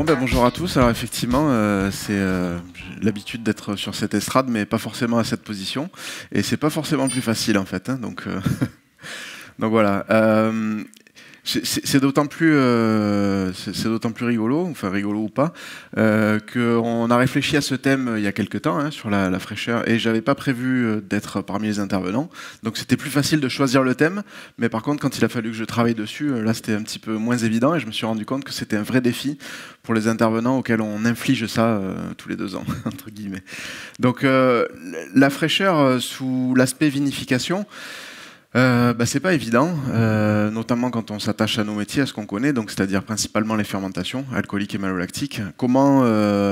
Bonjour à tous. Alors effectivement, c'est l'habitude d'être sur cette estrade, mais pas forcément à cette position. Et c'est pas forcément plus facile en fait. Hein, donc voilà. C'est d'autant plus rigolo, enfin rigolo ou pas, qu'on a réfléchi à ce thème il y a quelques temps hein, sur la fraîcheur, et j'avais pas prévu d'être parmi les intervenants, donc c'était plus facile de choisir le thème, mais par contre quand il a fallu que je travaille dessus, là c'était un petit peu moins évident, et je me suis rendu compte que c'était un vrai défi pour les intervenants auxquels on inflige ça tous les 2 ans, entre guillemets. Donc la fraîcheur sous l'aspect vinification, c'est pas évident, notamment quand on s'attache à nos métiers, à ce qu'on connaît, donc c'est-à-dire principalement les fermentations alcooliques et malolactiques. Comment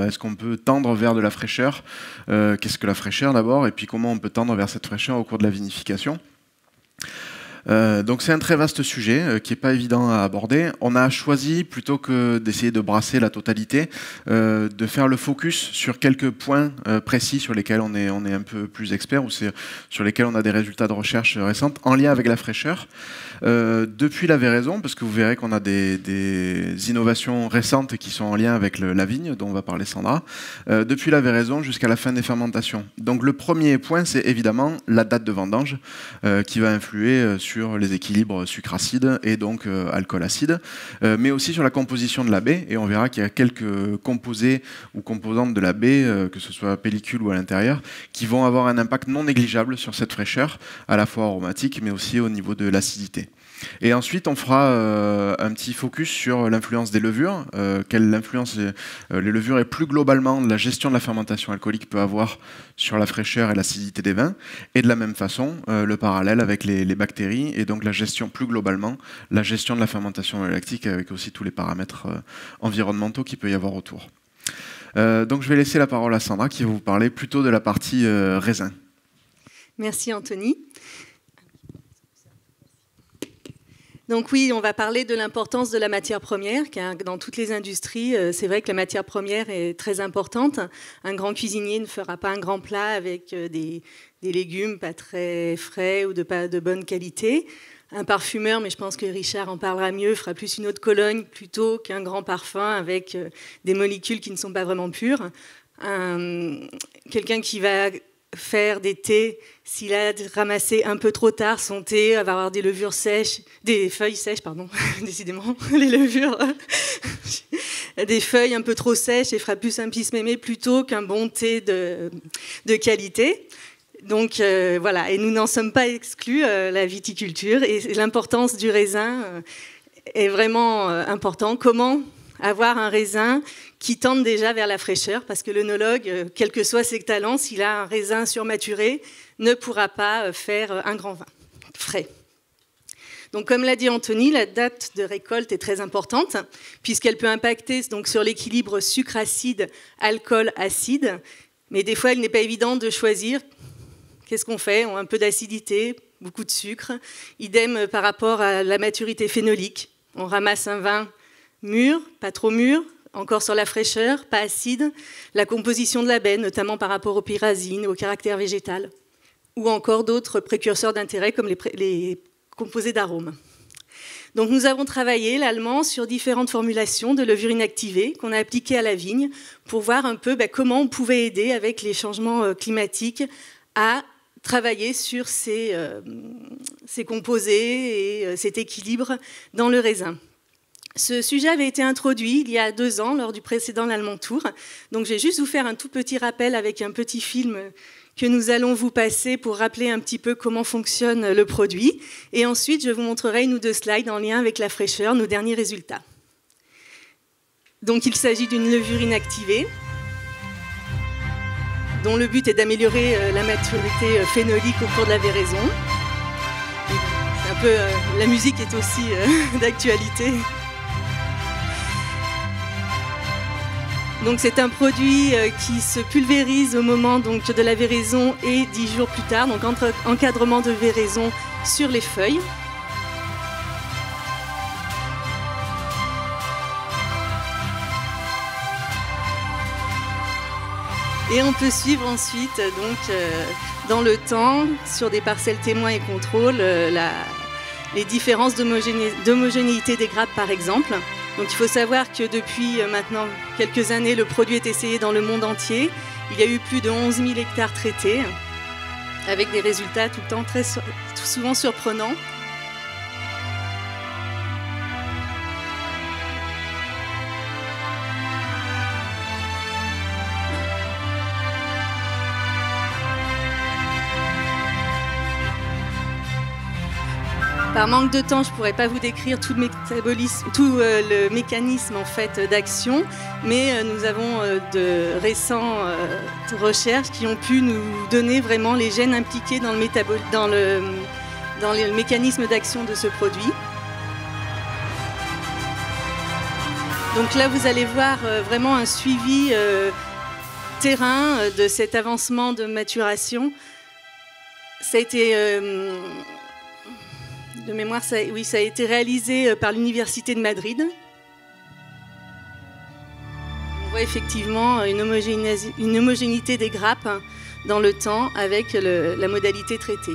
est-ce qu'on peut tendre vers de la fraîcheur? Qu'est-ce que la fraîcheur d'abord? Et puis comment on peut tendre vers cette fraîcheur au cours de la vinification? Donc c'est un très vaste sujet qui n'est pas évident à aborder. On a choisi, plutôt que d'essayer de brasser la totalité, de faire le focus sur quelques points précis sur lesquels on est un peu plus expert, ou sur lesquels on a des résultats de recherche récentes en lien avec la fraîcheur. Depuis la véraison, parce que vous verrez qu'on a des innovations récentes qui sont en lien avec la vigne, dont va parler Sandra, depuis la véraison jusqu'à la fin des fermentations. Donc le premier point, c'est évidemment la date de vendange, qui va influer sur les équilibres sucre-acide et donc alcool-acide, mais aussi sur la composition de la baie, et on verra qu'il y a quelques composés ou composantes de la baie, que ce soit pellicule ou à l'intérieur, qui vont avoir un impact non négligeable sur cette fraîcheur, à la fois aromatique, mais aussi au niveau de l'acidité. Et ensuite, on fera un petit focus sur l'influence des levures, quelle influence les levures et plus globalement la gestion de la fermentation alcoolique peut avoir sur la fraîcheur et l'acidité des vins, et de la même façon, le parallèle avec les bactéries, et donc la gestion plus globalement, la gestion de la fermentation lactique avec aussi tous les paramètres environnementaux qu'il peut y avoir autour. Donc je vais laisser la parole à Sandra qui va vous parler plutôt de la partie raisin. Merci Anthony. Donc oui, on va parler de l'importance de la matière première, car dans toutes les industries, c'est vrai que la matière première est très importante. Un grand cuisinier ne fera pas un grand plat avec des légumes pas très frais ou de pas de bonne qualité. Un parfumeur, mais je pense que Richard en parlera mieux, fera plus une eau de Cologne plutôt qu'un grand parfum avec des molécules qui ne sont pas vraiment pures. Quelqu'un qui va faire des thés, s'il a ramassé un peu trop tard son thé, va avoir des levures sèches, des feuilles sèches, pardon, décidément, les levures, des feuilles un peu trop sèches et fera plus un pis-mémé plutôt qu'un bon thé de qualité. Donc voilà, et nous n'en sommes pas exclus, la viticulture, et l'importance du raisin est vraiment important. Comment avoir un raisin qui tende déjà vers la fraîcheur, parce que l'œnologue, quels que soient ses talents, s'il a un raisin surmaturé, ne pourra pas faire un grand vin frais. Donc, comme l'a dit Anthony, la date de récolte est très importante, puisqu'elle peut impacter donc, sur l'équilibre sucre-acide, alcool-acide. Mais des fois, il n'est pas évident de choisir. Qu'est-ce qu'on fait? On a un peu d'acidité, beaucoup de sucre. Idem par rapport à la maturité phénolique. On ramasse un vin mûr, pas trop mûr, encore sur la fraîcheur, pas acide, la composition de la baie, notamment par rapport aux pyrazines, au caractère végétal, ou encore d'autres précurseurs d'intérêt comme les composés d'arômes. Donc nous avons travaillé, l'allemand, sur différentes formulations de levure inactivée qu'on a appliquées à la vigne pour voir un peu comment on pouvait aider avec les changements climatiques à travailler sur ces composés et cet équilibre dans le raisin. Ce sujet avait été introduit il y a 2 ans lors du précédent L'Allemand Tour. Donc je vais juste vous faire un tout petit rappel avec un petit film que nous allons vous passer pour rappeler un petit peu comment fonctionne le produit. Et ensuite, je vous montrerai 1 ou 2 slides en lien avec la fraîcheur, nos derniers résultats. Donc il s'agit d'une levure inactivée, dont le but est d'améliorer la maturité phénolique au cours de la véraison. C'est un peu, la musique est aussi d'actualité. Donc c'est un produit qui se pulvérise au moment donc, de la véraison et 10 jours plus tard, donc entre encadrement de véraison sur les feuilles. Et on peut suivre ensuite donc, dans le temps, sur des parcelles témoins et contrôles, les différences d'homogénéité des grappes par exemple. Donc il faut savoir que depuis maintenant quelques années, le produit est essayé dans le monde entier. Il y a eu plus de 11 000 hectares traités, avec des résultats tout le temps tout souvent surprenants. Par manque de temps, je ne pourrais pas vous décrire tout le mécanisme en fait, d'action, mais nous avons de récentes recherches qui ont pu nous donner vraiment les gènes impliqués dans le mécanisme d'action de ce produit. Donc là, vous allez voir vraiment un suivi terrain de cet avancement de maturation. Ça a été... de mémoire, ça a été réalisé par l'Université de Madrid. On voit effectivement une homogénéité des grappes dans le temps avec la modalité traitée.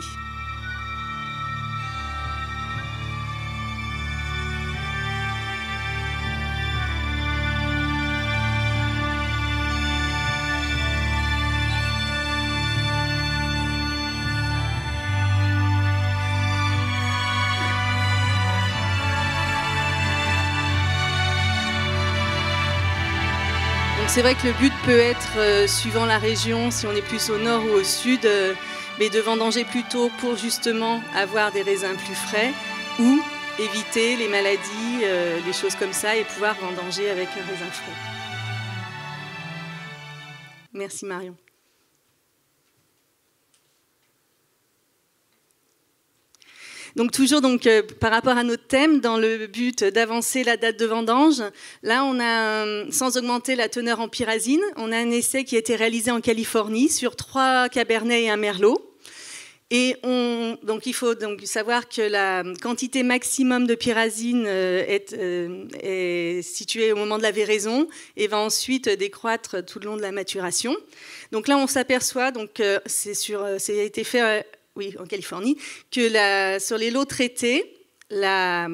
C'est vrai que le but peut être, suivant la région, si on est plus au nord ou au sud, mais de vendanger plutôt pour justement avoir des raisins plus frais ou éviter les maladies, les choses comme ça et pouvoir vendanger avec un raisin frais. Merci Marion. Donc toujours par rapport à notre thème, dans le but d'avancer la date de vendange, là on a, sans augmenter la teneur en pyrazine, on a un essai qui a été réalisé en Californie sur 3 cabernets et un merlot. Et donc il faut donc savoir que la quantité maximum de pyrazine est située au moment de la véraison et va ensuite décroître tout le long de la maturation. Donc là on s'aperçoit, ça a été fait... oui, en Californie, que sur les lots traités, la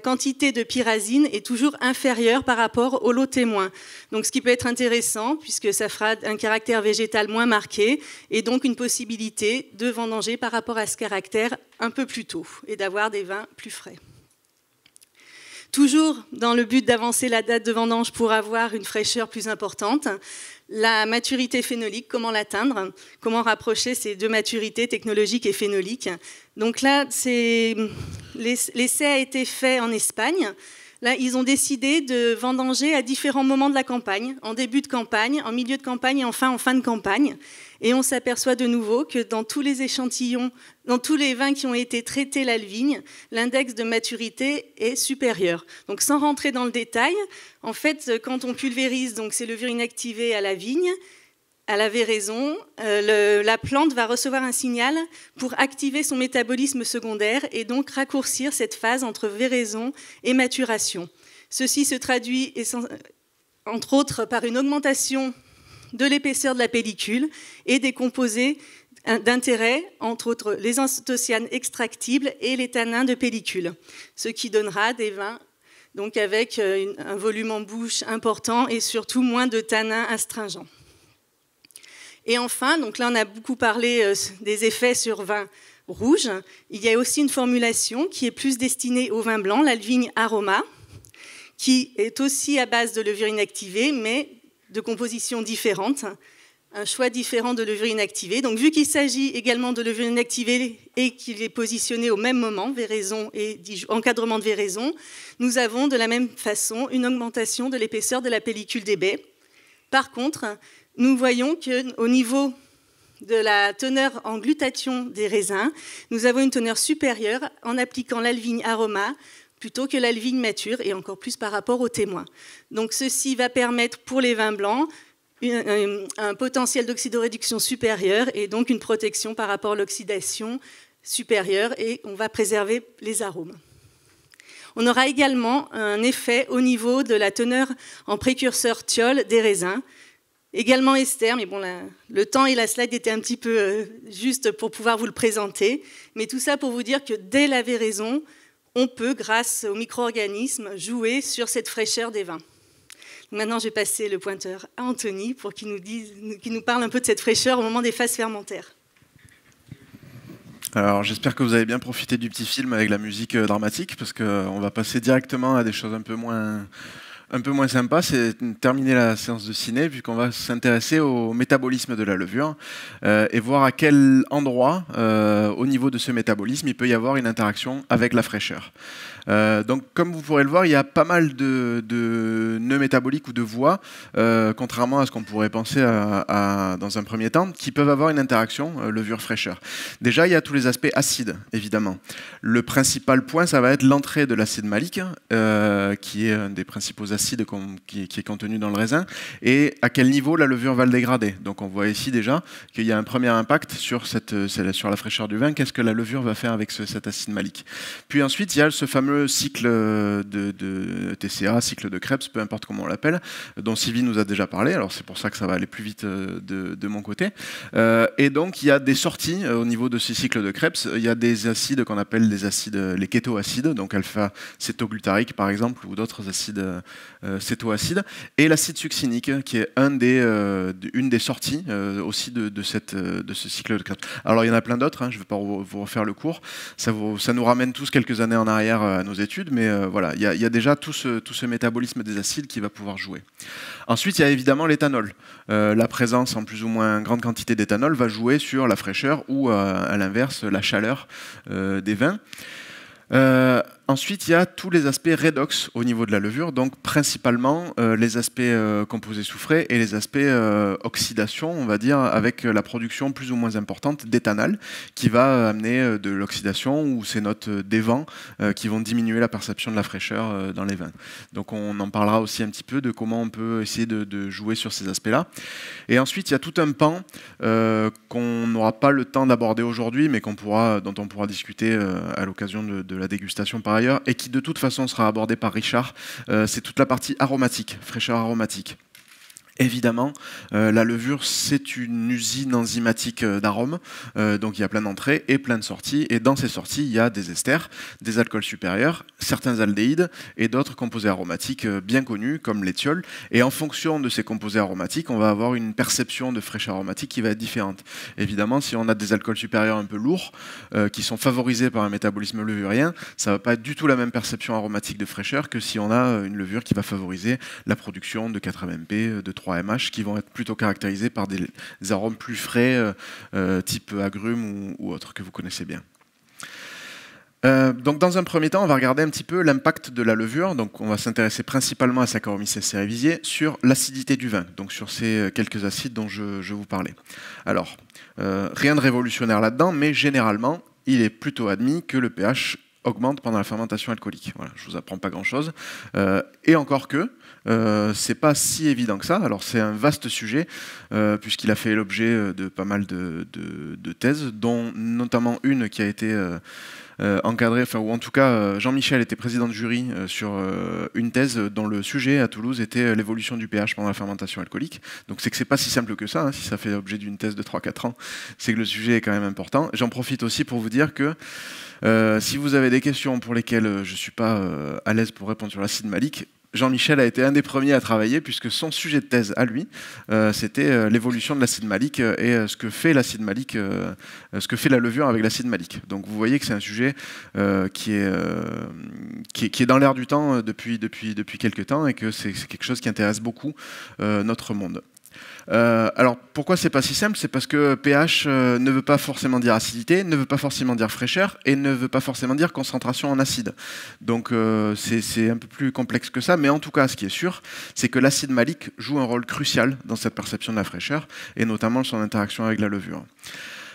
quantité de pyrazine est toujours inférieure par rapport aux lots témoins. Donc, ce qui peut être intéressant, puisque ça fera un caractère végétal moins marqué, et donc une possibilité de vendanger par rapport à ce caractère un peu plus tôt, et d'avoir des vins plus frais. Toujours dans le but d'avancer la date de vendange pour avoir une fraîcheur plus importante, la maturité phénolique, comment l'atteindre, comment rapprocher ces deux maturités technologiques et phénoliques. Donc là, l'essai a été fait en Espagne. Là, ils ont décidé de vendanger à différents moments de la campagne, en début de campagne, en milieu de campagne et enfin en fin de campagne. Et on s'aperçoit de nouveau que dans tous les échantillons, dans tous les vins qui ont été traités la vigne, l'index de maturité est supérieur. Donc sans rentrer dans le détail, en fait, quand on pulvérise, donc c'est levure inactivée à la vigne, à la véraison, la plante va recevoir un signal pour activer son métabolisme secondaire et donc raccourcir cette phase entre véraison et maturation. Ceci se traduit entre autres par une augmentation de l'épaisseur de la pellicule et des composés d'intérêt, entre autres les anthocyanes extractibles et les tanins de pellicule, ce qui donnera des vins donc avec un volume en bouche important et surtout moins de tanins astringents. Et enfin, donc là on a beaucoup parlé des effets sur vin rouge, il y a aussi une formulation qui est plus destinée au vin blanc, l'Alvigne Aroma, qui est aussi à base de levure inactivée, mais de compositions différentes, un choix différent de levure inactivée. Donc, vu qu'il s'agit également de levure inactivée et qu'il est positionné au même moment, véraison et encadrement de véraison, nous avons de la même façon une augmentation de l'épaisseur de la pellicule des baies. Par contre, nous voyons qu'au niveau de la teneur en glutathion des raisins, nous avons une teneur supérieure en appliquant l'Alvigne Aroma plutôt que l'Alvigne mature, et encore plus par rapport aux témoins. Donc ceci va permettre pour les vins blancs un potentiel d'oxydoréduction supérieur et donc une protection par rapport à l'oxydation supérieure, et on va préserver les arômes. On aura également un effet au niveau de la teneur en précurseur thiol des raisins, également ester, mais bon, le temps et la slide étaient un petit peu juste pour pouvoir vous le présenter, mais tout ça pour vous dire que dès la véraison, on peut, grâce aux micro-organismes, jouer sur cette fraîcheur des vins. Maintenant, je vais passer le pointeur à Anthony pour qu'il nous parle un peu de cette fraîcheur au moment des phases fermentaires. Alors, j'espère que vous avez bien profité du petit film avec la musique dramatique, parce qu'on va passer directement à des choses un peu moins sympa, c'est terminer la séance de ciné, vu qu'on va s'intéresser au métabolisme de la levure et voir à quel endroit, au niveau de ce métabolisme, il peut y avoir une interaction avec la fraîcheur. Donc, comme vous pourrez le voir, il y a pas mal de nœuds métaboliques ou de voies, contrairement à ce qu'on pourrait penser dans un premier temps, qui peuvent avoir une interaction levure-fraîcheur. Déjà, il y a tous les aspects acides, évidemment. Le principal point, ça va être l'entrée de l'acide malique, qui est un des principaux acides qui est contenu dans le raisin, et à quel niveau la levure va le dégrader. Donc, on voit ici déjà qu'il y a un premier impact sur la fraîcheur du vin. Qu'est-ce que la levure va faire avec cet acide malique? Puis ensuite, il y a ce fameux cycle de TCA, cycle de Krebs, peu importe comment on l'appelle, dont Sylvie nous a déjà parlé. Alors c'est pour ça que ça va aller plus vite de mon côté. Et donc il y a des sorties au niveau de ces cycles de Krebs. Il y a des acides qu'on appelle les kétoacides, donc alpha-cétoglutarique par exemple, ou d'autres acides cétoacides, et l'acide succinique qui est une des sorties aussi de ce cycle de Krebs. Alors il y en a plein d'autres, hein, je ne vais pas vous refaire le cours. Ça nous ramène tous quelques années en arrière à nos études, mais voilà, il y a déjà tout ce métabolisme des acides qui va pouvoir jouer. Ensuite, il y a évidemment l'éthanol. La présence en plus ou moins grande quantité d'éthanol va jouer sur la fraîcheur ou à l'inverse, la chaleur des vins. Ensuite, il y a tous les aspects redox au niveau de la levure, donc principalement les aspects composés soufrés et les aspects oxydation, on va dire, avec la production plus ou moins importante d'éthanol qui va amener de l'oxydation ou ces notes d'évent qui vont diminuer la perception de la fraîcheur dans les vins. Donc on en parlera aussi un petit peu de comment on peut essayer de jouer sur ces aspects-là. Et ensuite, il y a tout un pan qu'on n'aura pas le temps d'aborder aujourd'hui, mais dont on pourra discuter à l'occasion de la dégustation par ailleurs, et qui de toute façon sera abordé par Richard, c'est toute la partie aromatique, fraîcheur aromatique. Évidemment, la levure, c'est une usine enzymatique d'arômes, donc il y a plein d'entrées et plein de sorties, et dans ces sorties, il y a des esters, des alcools supérieurs, certains aldéhydes et d'autres composés aromatiques bien connus, comme l'éthiol, et en fonction de ces composés aromatiques, on va avoir une perception de fraîcheur aromatique qui va être différente. Évidemment, si on a des alcools supérieurs un peu lourds, qui sont favorisés par un métabolisme levurien, ça ne va pas être du tout la même perception aromatique de fraîcheur que si on a une levure qui va favoriser la production de 4-MMP, de 3-MH, qui vont être plutôt caractérisés par des arômes plus frais, type agrumes ou autres, que vous connaissez bien. Donc dans un premier temps, on va regarder un petit peu l'impact de la levure. Donc on va s'intéresser principalement à Saccharomyces cerevisiae sur l'acidité du vin, donc sur ces quelques acides dont je vous parlais. Alors, rien de révolutionnaire là-dedans, mais généralement, il est plutôt admis que le pH augmente pendant la fermentation alcoolique. Voilà, je vous apprends pas grand-chose. Et encore que, c'est pas si évident que ça. Alors c'est un vaste sujet, puisqu'il a fait l'objet de pas mal de thèses, dont notamment une qui a été encadré, ou en tout cas Jean-Michel était président de jury sur une thèse dont le sujet à Toulouse était l'évolution du pH pendant la fermentation alcoolique. Donc c'est que c'est pas si simple que ça, hein, si ça fait l'objet d'une thèse de 3-4 ans, c'est que le sujet est quand même important. J'en profite aussi pour vous dire que si vous avez des questions pour lesquelles je ne suis pas à l'aise pour répondre sur l'acide malique, Jean-Michel a été un des premiers à travailler, puisque son sujet de thèse à lui, c'était l'évolution de l'acide malique et ce que fait l'acide malique, ce que fait la levure avec l'acide malique. Donc vous voyez que c'est un sujet qui est dans l'air du temps depuis quelques temps, et que c'est quelque chose qui intéresse beaucoup notre monde. Alors pourquoi c'est pas si simple? C'est parce que pH ne veut pas forcément dire acidité, ne veut pas forcément dire fraîcheur, et ne veut pas forcément dire concentration en acide. Donc c'est un peu plus complexe que ça, mais en tout cas ce qui est sûr, c'est que l'acide malique joue un rôle crucial dans cette perception de la fraîcheur, et notamment son interaction avec la levure.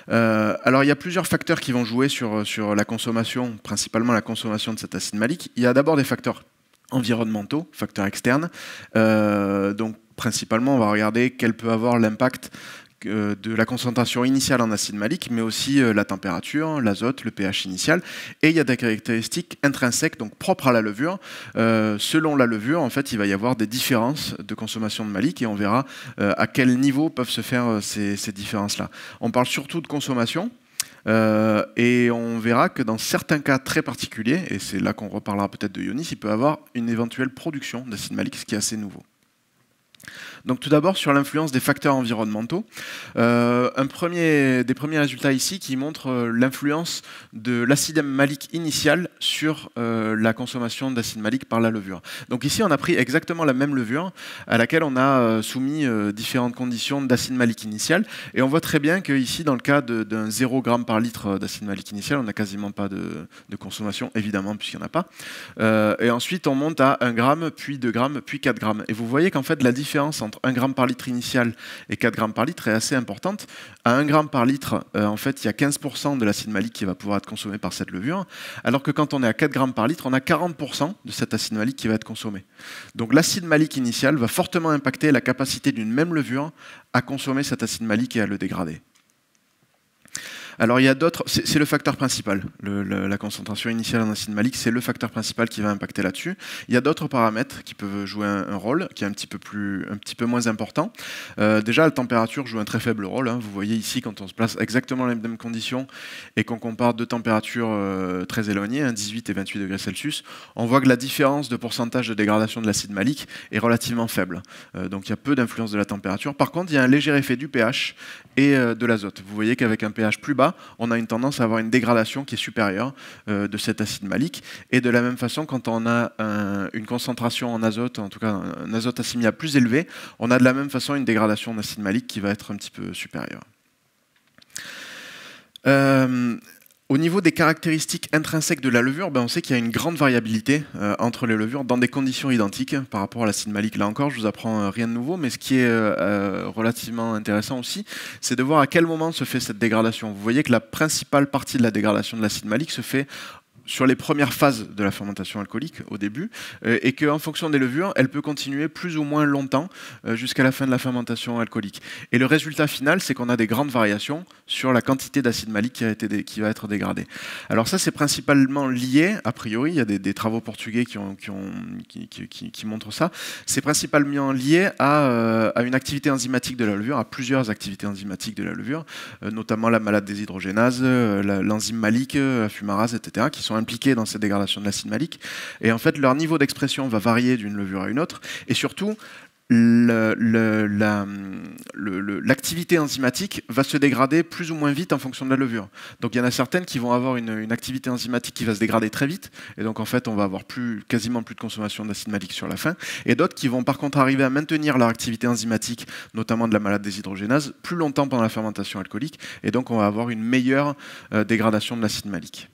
Alors il y a plusieurs facteurs qui vont jouer sur la consommation, principalement la consommation de cet acide malique. Il y a d'abord des facteurs environnementaux, facteurs externes. Donc principalement, on va regarder quel peut avoir l'impact de la concentration initiale en acide malique, mais aussi la température, l'azote, le pH initial. Et il y a des caractéristiques intrinsèques, donc propres à la levure. Selon la levure, en fait, il va y avoir des différences de consommation de malique, et on verra à quel niveau peuvent se faire ces différences-là. On parle surtout de consommation. Et on verra que dans certains cas très particuliers, et c'est là qu'on reparlera peut-être de Ionis, il peut y avoir une éventuelle production d'acide malique, ce qui est assez nouveau. Donc tout d'abord sur l'influence des facteurs environnementaux, des premiers résultats ici qui montrent l'influence de l'acide malique initial sur la consommation d'acide malique par la levure. Donc ici on a pris exactement la même levure à laquelle on a soumis différentes conditions d'acide malique initial, et on voit très bien que ici dans le cas d'un 0 g par litre d'acide malique initial, on n'a quasiment pas de consommation, évidemment puisqu'il n'y en a pas. Et ensuite on monte à 1 g, puis 2 g, puis 4 g. Et vous voyez qu'en fait la différence entre 1 g par litre initial et 4 g par litre est assez importante. À 1 g par litre, en fait, il y a 15% de l'acide malique qui va pouvoir être consommé par cette levure, alors que quand on est à 4 g par litre, on a 40% de cet acide malique qui va être consommé. Donc l'acide malique initial va fortement impacter la capacité d'une même levure à consommer cet acide malique et à le dégrader. Alors il y a d'autres, c'est le facteur principal, la concentration initiale en acide malique, c'est le facteur principal qui va impacter là-dessus. Il y a d'autres paramètres qui peuvent jouer un rôle, qui est un petit peu moins important. Déjà la température joue un très faible rôle, hein. Vous voyez ici quand on se place exactement dans les mêmes conditions et qu'on compare deux températures très éloignées, hein, 18 et 28 degrés Celsius, on voit que la différence de pourcentage de dégradation de l'acide malique est relativement faible. Donc il y a peu d'influence de la température. Par contre il y a un léger effet du pH et de l'azote. Vous voyez qu'avec un pH plus bas, on a une tendance à avoir une dégradation qui est supérieure de cet acide malique. Et de la même façon, quand on a une concentration en azote, en tout cas un azote assimilable plus élevé, on a de la même façon une dégradation d'acide malique qui va être un petit peu supérieure. Au niveau des caractéristiques intrinsèques de la levure, on sait qu'il y a une grande variabilité entre les levures dans des conditions identiques par rapport à l'acide malique. Là encore, je vous apprends rien de nouveau, mais ce qui est relativement intéressant aussi, c'est de voir à quel moment se fait cette dégradation. Vous voyez que la principale partie de la dégradation de l'acide malique se fait sur les premières phases de la fermentation alcoolique au début, et qu'en fonction des levures, elle peut continuer plus ou moins longtemps jusqu'à la fin de la fermentation alcoolique. Et le résultat final, c'est qu'on a des grandes variations sur la quantité d'acide malique qui va être dégradée. Alors ça, c'est principalement lié, a priori, il y a des travaux portugais qui montrent ça, c'est principalement lié à une activité enzymatique de la levure, à plusieurs activités enzymatiques de la levure, notamment la malate déshydrogénase, l'enzyme malique, la fumarase, etc., qui sont impliqués dans cette dégradation de l'acide malique. Et en fait, leur niveau d'expression va varier d'une levure à une autre. Et surtout, l'activité enzymatique va se dégrader plus ou moins vite en fonction de la levure. Donc il y en a certaines qui vont avoir une activité enzymatique qui va se dégrader très vite, et donc en fait on va avoir quasiment plus de consommation d'acide malique sur la fin, et d'autres qui vont par contre arriver à maintenir leur activité enzymatique, notamment de la malate déshydrogénase, plus longtemps pendant la fermentation alcoolique, et donc on va avoir une meilleure dégradation de l'acide malique.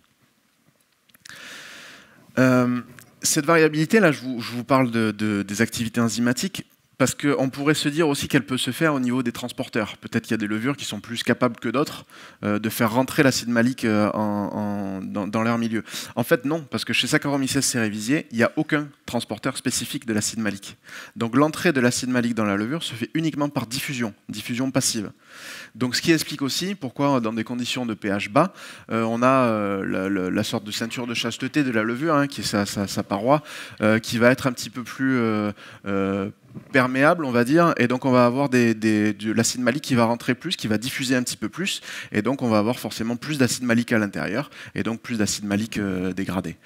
Cette variabilité, là, je vous parle des activités enzymatiques, parce qu'on pourrait se dire aussi qu'elle peut se faire au niveau des transporteurs. Peut-être qu'il y a des levures qui sont plus capables que d'autres de faire rentrer l'acide malique dans leur milieu. En fait, non, parce que chez Saccharomyces cerevisiae, il n'y a aucun transporteur spécifique de l'acide malique. Donc l'entrée de l'acide malique dans la levure se fait uniquement par diffusion passive. Donc ce qui explique aussi pourquoi, dans des conditions de pH bas, on a la sorte de ceinture de chasteté de la levure, hein, qui est sa paroi, qui va être un petit peu plus perméable, on va dire, et donc on va avoir de l'acide malique qui va rentrer plus, qui va diffuser un petit peu plus, et donc on va avoir forcément plus d'acide malique à l'intérieur, et donc plus d'acide malique dégradé.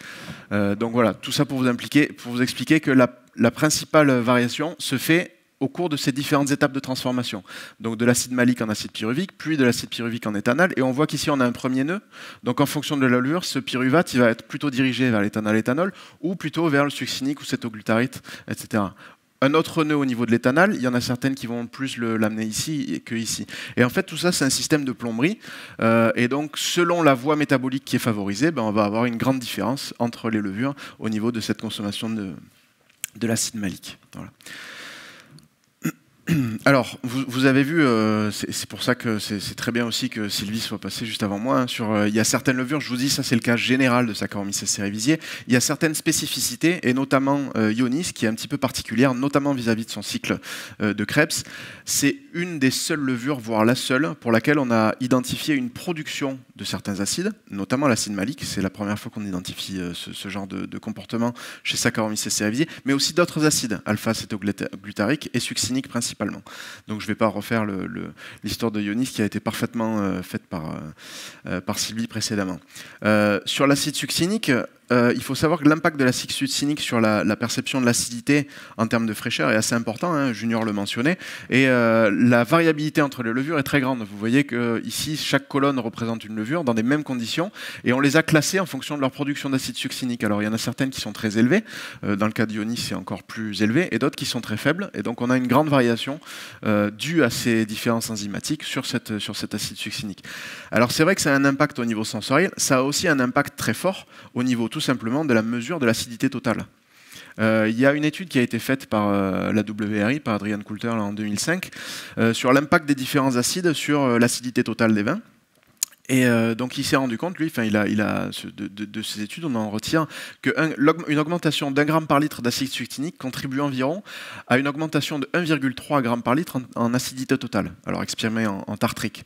Donc voilà, tout ça pour vous expliquer que la principale variation se fait au cours de ces différentes étapes de transformation. Donc de l'acide malique en acide pyruvique, puis de l'acide pyruvique en éthanol, et on voit qu'ici on a un premier nœud, donc en fonction de la levure, ce pyruvate il va être plutôt dirigé vers l'éthanol, ou plutôt vers le succinique ou cétoglutarite, etc. Un autre nœud au niveau de l'éthanol, il y en a certaines qui vont plus l'amener ici que ici. Et en fait, tout ça, c'est un système de plomberie. Et donc, selon la voie métabolique qui est favorisée, on va avoir une grande différence entre les levures au niveau de cette consommation de l'acide malique. Voilà. Alors, vous avez vu, c'est pour ça que c'est très bien aussi que Sylvie soit passée juste avant moi, hein, il y a certaines levures, je vous dis, ça c'est le cas général de Saccharomyces cerevisiae, il y a certaines spécificités, et notamment Ionis, qui est un petit peu particulière, notamment vis-à-vis de son cycle de Krebs. C'est une des seules levures, voire la seule, pour laquelle on a identifié une production de certains acides, notamment l'acide malique, c'est la première fois qu'on identifie ce genre de comportement chez Saccharomyces cerevisiae, mais aussi d'autres acides, alpha-cétoglutarique et succinique principalement. principalement. Donc je ne vais pas refaire l'histoire de Ionis qui a été parfaitement faite par Sylvie précédemment. Sur l'acide succinique, il faut savoir que l'impact de l'acide succinique sur la perception de l'acidité en termes de fraîcheur est assez important, hein, Junior le mentionnait, et la variabilité entre les levures est très grande. Vous voyez qu'ici, chaque colonne représente une levure dans des mêmes conditions, et on les a classées en fonction de leur production d'acide succinique. Alors il y en a certaines qui sont très élevées, dans le cas d'Ionis c'est encore plus élevé, et d'autres qui sont très faibles, et donc on a une grande variation due à ces différences enzymatiques sur cet acide succinique. Alors c'est vrai que ça a un impact au niveau sensoriel, ça a aussi un impact très fort au niveau tout simplement de la mesure de l'acidité totale. Il y a une étude qui a été faite par la WRI, par Adrian Coulter là, en 2005, sur l'impact des différents acides sur l'acidité totale des vins. Et donc il s'est rendu compte, lui, de ces études, on en retire qu'une augmentation d'1 gramme par litre d'acide succinique contribue environ à une augmentation de 1,3 g par litre en acidité totale, alors exprimée en tartrique.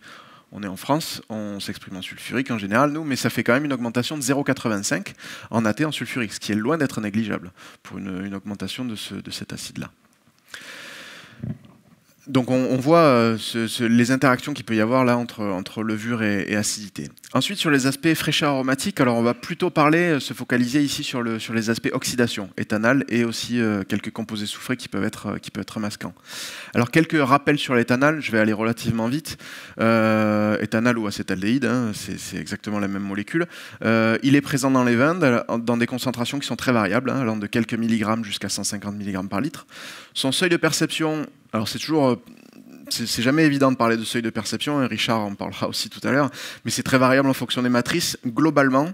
On est en France, on s'exprime en sulfurique en général, nous, mais ça fait quand même une augmentation de 0,85 en AT en sulfurique, ce qui est loin d'être négligeable pour une augmentation de cet acide-là. Donc on voit les interactions qu'il peut y avoir là entre levure et acidité. Ensuite, sur les aspects fraîcheur aromatique, alors on va plutôt se focaliser ici sur les aspects oxydation, éthanal et aussi quelques composés soufrés qui peuvent être masquants. Alors quelques rappels sur l'éthanal, je vais aller relativement vite. Éthanal ou acétaldéhyde, hein, c'est exactement la même molécule. Il est présent dans les vins dans des concentrations qui sont très variables, hein, allant de quelques milligrammes jusqu'à 150 mg par litre. Son seuil de perception, alors c'est jamais évident de parler de seuil de perception, et Richard en parlera aussi tout à l'heure, mais c'est très variable en fonction des matrices. Globalement,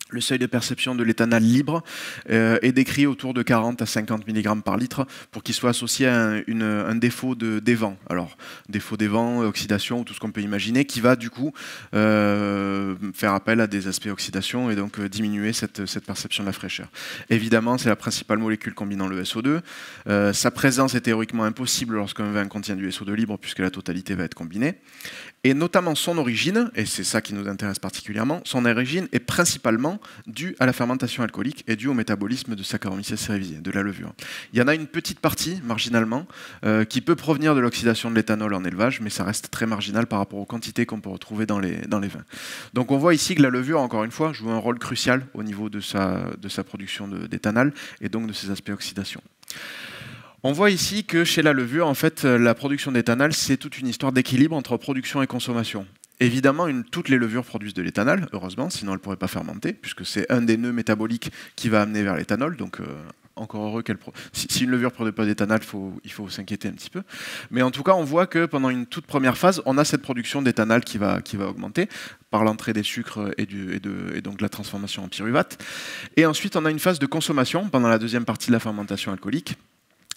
le seuil de perception de l'éthanal libre est décrit autour de 40 à 50 mg par litre pour qu'il soit associé à un défaut d'évent. Alors, défaut d'évent, oxydation, ou tout ce qu'on peut imaginer, qui va du coup faire appel à des aspects oxydation et donc diminuer cette perception de la fraîcheur. Évidemment, c'est la principale molécule combinant le SO2. Sa présence est théoriquement impossible lorsqu'un vin contient du SO2 libre puisque la totalité va être combinée. Et notamment son origine, et c'est ça qui nous intéresse particulièrement, son origine est principalement due à la fermentation alcoolique et due au métabolisme de Saccharomyces cerevisiae, de la levure. Il y en a une petite partie, marginalement, qui peut provenir de l'oxydation de l'éthanol en élevage, mais ça reste très marginal par rapport aux quantités qu'on peut retrouver dans les vins. Donc on voit ici que la levure, encore une fois, joue un rôle crucial au niveau de sa production d'éthanal et donc de ses aspects oxydation. On voit ici que chez la levure, en fait, la production d'éthanal, c'est toute une histoire d'équilibre entre production et consommation. Évidemment, toutes les levures produisent de l'éthanal, heureusement, sinon elles ne pourraient pas fermenter, puisque c'est un des nœuds métaboliques qui va amener vers l'éthanol. Donc, encore heureux qu'elle si une levure ne produit pas d'éthanal, il faut s'inquiéter un petit peu. Mais en tout cas, on voit que pendant une toute première phase, on a cette production d'éthanal qui va augmenter par l'entrée des sucres et donc la transformation en pyruvate. Et ensuite, on a une phase de consommation pendant la deuxième partie de la fermentation alcoolique,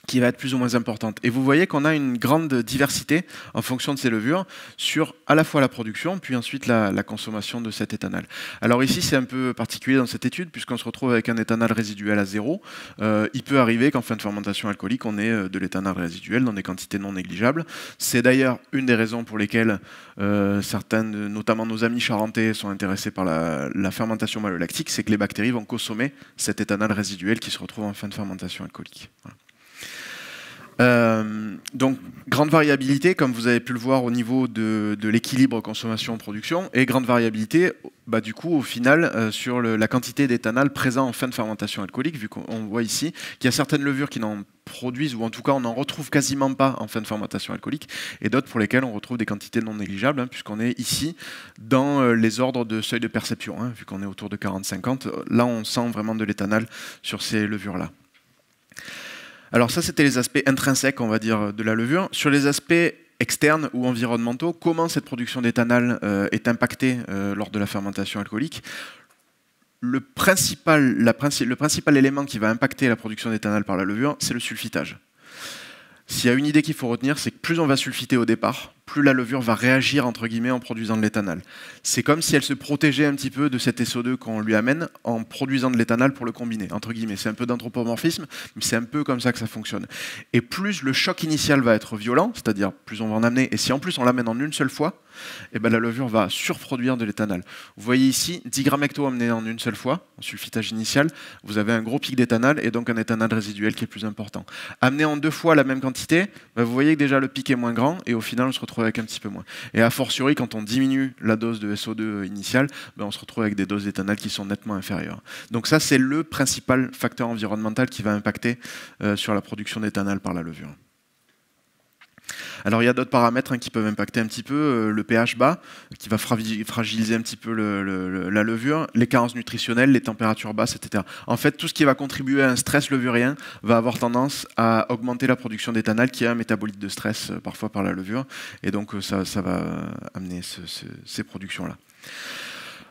qui va être plus ou moins importante. Et vous voyez qu'on a une grande diversité en fonction de ces levures sur à la fois la production, puis ensuite la consommation de cet éthanal. Alors ici, c'est un peu particulier dans cette étude, puisqu'on se retrouve avec un éthanal résiduel à 0. Il peut arriver qu'en fin de fermentation alcoolique, on ait de l'éthanal résiduel dans des quantités non négligeables. C'est d'ailleurs une des raisons pour lesquelles certaines, notamment nos amis charentais, sont intéressés par la fermentation malolactique, c'est que les bactéries vont consommer cet éthanal résiduel qui se retrouve en fin de fermentation alcoolique. Voilà. Donc grande variabilité, comme vous avez pu le voir au niveau de l'équilibre consommation-production, et grande variabilité du coup au final sur la quantité d'éthanal présent en fin de fermentation alcoolique, vu qu'on voit ici qu'il y a certaines levures qui n'en produisent, ou en tout cas on n'en retrouve quasiment pas en fin de fermentation alcoolique, et d'autres pour lesquelles on retrouve des quantités non négligeables, hein, puisqu'on est ici dans les ordres de seuil de perception, hein, vu qu'on est autour de 40-50, là on sent vraiment de l'éthanal sur ces levures-là. Alors ça, c'était les aspects intrinsèques, on va dire, de la levure. Sur les aspects externes ou environnementaux, comment cette production d'éthanal est impactée lors de la fermentation alcoolique? Le principal élément qui va impacter la production d'éthanal par la levure, c'est le sulfitage. S'il y a une idée qu'il faut retenir, c'est que plus on va sulfiter au départ, plus la levure va réagir entre guillemets en produisant de l'éthanol. C'est comme si elle se protégeait un petit peu de cet SO2 qu'on lui amène en produisant de l'éthanol pour le combiner, entre guillemets. C'est un peu d'anthropomorphisme, mais c'est un peu comme ça que ça fonctionne. Et plus le choc initial va être violent, c'est-à-dire plus on va en amener, et si en plus on l'amène en une seule fois, et ben la levure va surproduire de l'éthanol. Vous voyez ici, 10 grammes hecto amenés en une seule fois, en sulfitage initial, vous avez un gros pic d'éthanol et donc un éthanol résiduel qui est plus important. Amené en 2 fois la même quantité, ben vous voyez que déjà le pic est moins grand et au final on se retrouve avec un petit peu moins. Et a fortiori, quand on diminue la dose de SO2 initiale, ben on se retrouve avec des doses d'éthanol qui sont nettement inférieures. Donc ça, c'est le principal facteur environnemental qui va impacter sur la production d'éthanol par la levure. Alors il y a d'autres paramètres qui peuvent impacter un petit peu, le pH bas, qui va fragiliser un petit peu la levure, les carences nutritionnelles, les températures basses, etc. En fait, tout ce qui va contribuer à un stress levurien va avoir tendance à augmenter la production d'éthanol, qui est un métabolite de stress parfois par la levure, et donc ça va amener ces productions-là.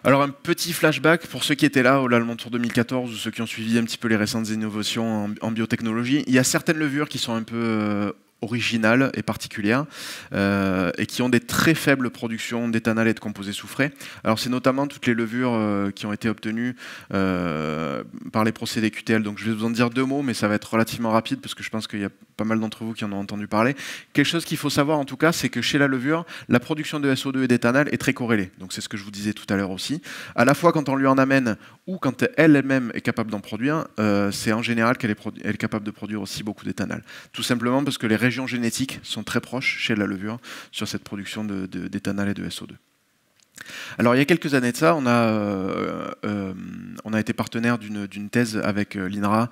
Alors un petit flashback pour ceux qui étaient là au Lallement Tour 2014 ou ceux qui ont suivi un petit peu les récentes innovations en biotechnologie. Il y a certaines levures qui sont un peu originales et particulières et qui ont des très faibles productions d'éthanol et de composés soufrés. Alors c'est notamment toutes les levures qui ont été obtenues par les procédés QTL. Donc je vais vous en dire 2 mots, mais ça va être relativement rapide parce que je pense qu'il y a pas mal d'entre vous qui en ont entendu parler. Quelque chose qu'il faut savoir en tout cas, c'est que chez la levure, la production de SO2 et d'éthanol est très corrélée. Donc c'est ce que je vous disais tout à l'heure aussi. À la fois quand on lui en amène ou quand elle-même est capable d'en produire, c'est en général qu'elle est capable de produire aussi beaucoup d'éthanol. Tout simplement parce que les régions génétiques sont très proches chez la levure sur cette production d'éthanol et de SO2. Alors il y a quelques années de ça, on a été partenaire d'une thèse avec l'INRA,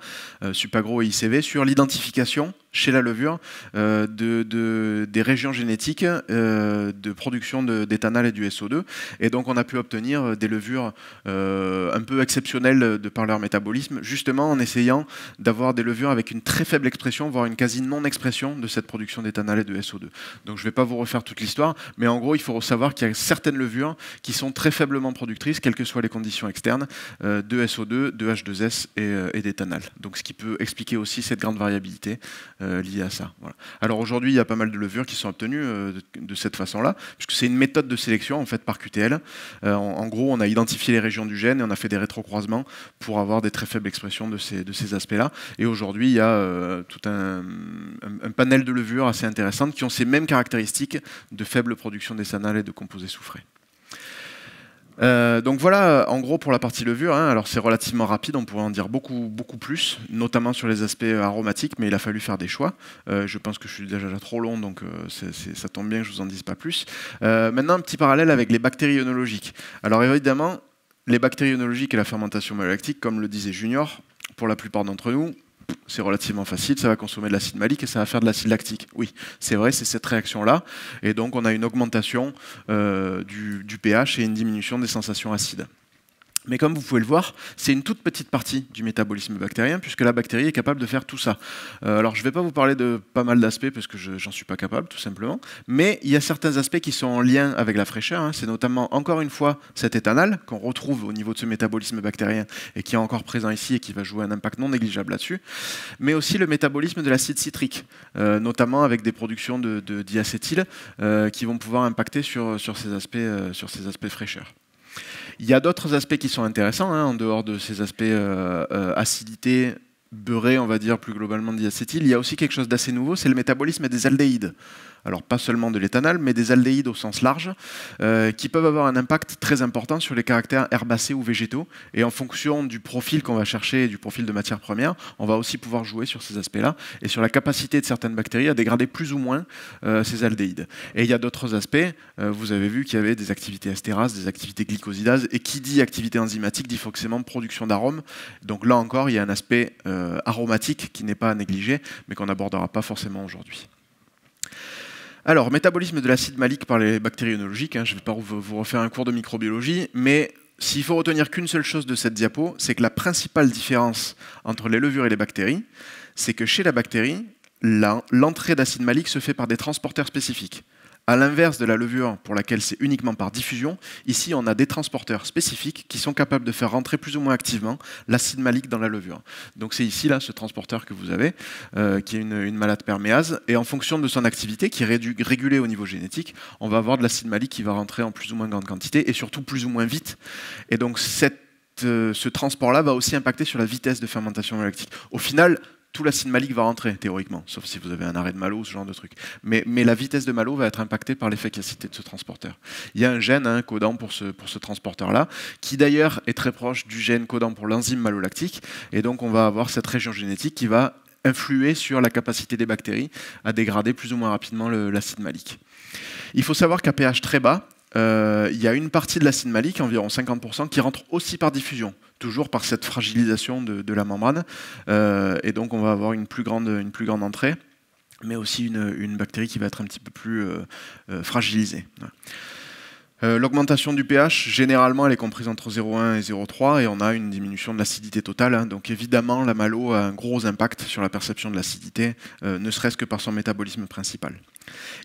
Supagro et ICV sur l'identification chez la levure des régions génétiques de production d'éthanol et du SO2. Et donc on a pu obtenir des levures un peu exceptionnelles de par leur métabolisme, justement en essayant d'avoir des levures avec une très faible expression, voire une quasi non-expression de cette production d'éthanol et de SO2. Donc je ne vais pas vous refaire toute l'histoire, mais en gros il faut savoir qu'il y a certaines levures qui sont très faiblement productrices, quelles que soient les conditions externes, de SO2, de H2S et d'éthanol. Donc ce qui peut expliquer aussi cette grande variabilité liée à ça. Voilà. Alors aujourd'hui, il y a pas mal de levures qui sont obtenues de cette façon-là, puisque c'est une méthode de sélection en fait par QTL. En gros, on a identifié les régions du gène et on a fait des rétrocroisements pour avoir des très faibles expressions de ces aspects-là. Et aujourd'hui, il y a tout un panel de levures assez intéressantes qui ont ces mêmes caractéristiques de faible production d'éthanol et de composés soufrés. Donc voilà, en gros pour la partie levure, alors c'est relativement rapide, on pourrait en dire beaucoup plus, notamment sur les aspects aromatiques, mais il a fallu faire des choix. Je pense que je suis déjà trop long, donc ça tombe bien que je vous en dise pas plus. Maintenant, un petit parallèle avec les bactéries œnologiques. Alors évidemment, les bactéries œnologiques et la fermentation malolactique, comme le disait Junior, pour la plupart d'entre nous, c'est relativement facile, ça va consommer de l'acide malique et ça va faire de l'acide lactique. Oui, c'est vrai, c'est cette réaction-là. Et donc, on a une augmentation du pH et une diminution des sensations acides. Mais comme vous pouvez le voir, c'est une toute petite partie du métabolisme bactérien, puisque la bactérie est capable de faire tout ça. Alors je ne vais pas vous parler de pas mal d'aspects, parce que j'en suis pas capable, tout simplement, mais il y a certains aspects qui sont en lien avec la fraîcheur. C'est notamment, encore une fois, cet éthanol qu'on retrouve au niveau de ce métabolisme bactérien, et qui est encore présent ici, et qui va jouer un impact non négligeable là-dessus, mais aussi le métabolisme de l'acide citrique, notamment avec des productions de diacétyl, qui vont pouvoir impacter sur ces aspects fraîcheur. Il y a d'autres aspects qui sont intéressants, en dehors de ces aspects acidité, beurré, on va dire plus globalement diacétyl. Il y a aussi quelque chose d'assez nouveau, c'est le métabolisme des aldéhydes. Alors pas seulement de l'éthanol, mais des aldéhydes au sens large, qui peuvent avoir un impact très important sur les caractères herbacés ou végétaux. Et en fonction du profil qu'on va chercher, du profil de matière première, on va aussi pouvoir jouer sur ces aspects-là et sur la capacité de certaines bactéries à dégrader plus ou moins ces aldéhydes. Et il y a d'autres aspects, vous avez vu qu'il y avait des activités estérases, des activités glycosidases, et qui dit activité enzymatique dit forcément production d'arômes. Donc là encore, il y a un aspect aromatique qui n'est pas à négliger, mais qu'on n'abordera pas forcément aujourd'hui. Alors, métabolisme de l'acide malique par les bactéries œnologiques, je ne vais pas vous refaire un cours de microbiologie, mais s'il faut retenir qu'une seule chose de cette diapo, c'est que la principale différence entre les levures et les bactéries, c'est que chez la bactérie, l'entrée d'acide malique se fait par des transporteurs spécifiques. À l'inverse de la levure pour laquelle c'est uniquement par diffusion, ici on a des transporteurs spécifiques qui sont capables de faire rentrer plus ou moins activement l'acide malique dans la levure. Donc c'est ici là ce transporteur que vous avez, qui est une malade perméase, et en fonction de son activité, qui est régulée au niveau génétique, on va avoir de l'acide malique qui va rentrer en plus ou moins grande quantité, et surtout plus ou moins vite. Et donc ce transport-là va aussi impacter sur la vitesse de fermentation malolactique. Au final, tout l'acide malique va rentrer, théoriquement, sauf si vous avez un arrêt de malo, ce genre de truc. Mais la vitesse de malo va être impactée par l'efficacité de ce transporteur. Il y a un gène codant pour ce transporteur-là, qui d'ailleurs est très proche du gène codant pour l'enzyme malolactique, et donc on va avoir cette région génétique qui va influer sur la capacité des bactéries à dégrader plus ou moins rapidement l'acide malique. Il faut savoir qu'à pH très bas, il y a une partie de l'acide malique, environ 50%, qui rentre aussi par diffusion, toujours par cette fragilisation de la membrane, et donc on va avoir une plus grande entrée, mais aussi une bactérie qui va être un petit peu plus fragilisée. L'augmentation du pH, généralement, elle est comprise entre 0,1 et 0,3 et on a une diminution de l'acidité totale. Donc évidemment, la malo a un gros impact sur la perception de l'acidité, ne serait-ce que par son métabolisme principal.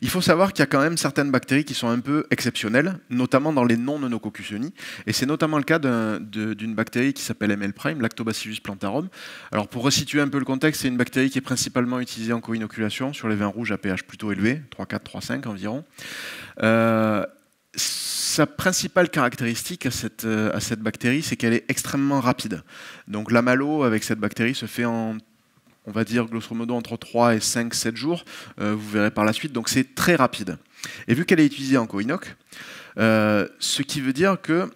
Il faut savoir qu'il y a quand même certaines bactéries qui sont un peu exceptionnelles, notamment dans les non-Nonnococcus uni, et c'est notamment le cas d'une bactérie qui s'appelle ML', Lactobacillus plantarum. Alors pour resituer un peu le contexte, c'est une bactérie qui est principalement utilisée en co-inoculation sur les vins rouges à pH plutôt élevé, 3,4, 3,5 environ. Sa principale caractéristique à cette bactérie, c'est qu'elle est extrêmement rapide. Donc la malo avec cette bactérie se fait en, on va dire grosso modo entre 3 et 5, 7 jours, vous verrez par la suite, donc c'est très rapide. Et vu qu'elle est utilisée en co-inoc, ce qui veut dire que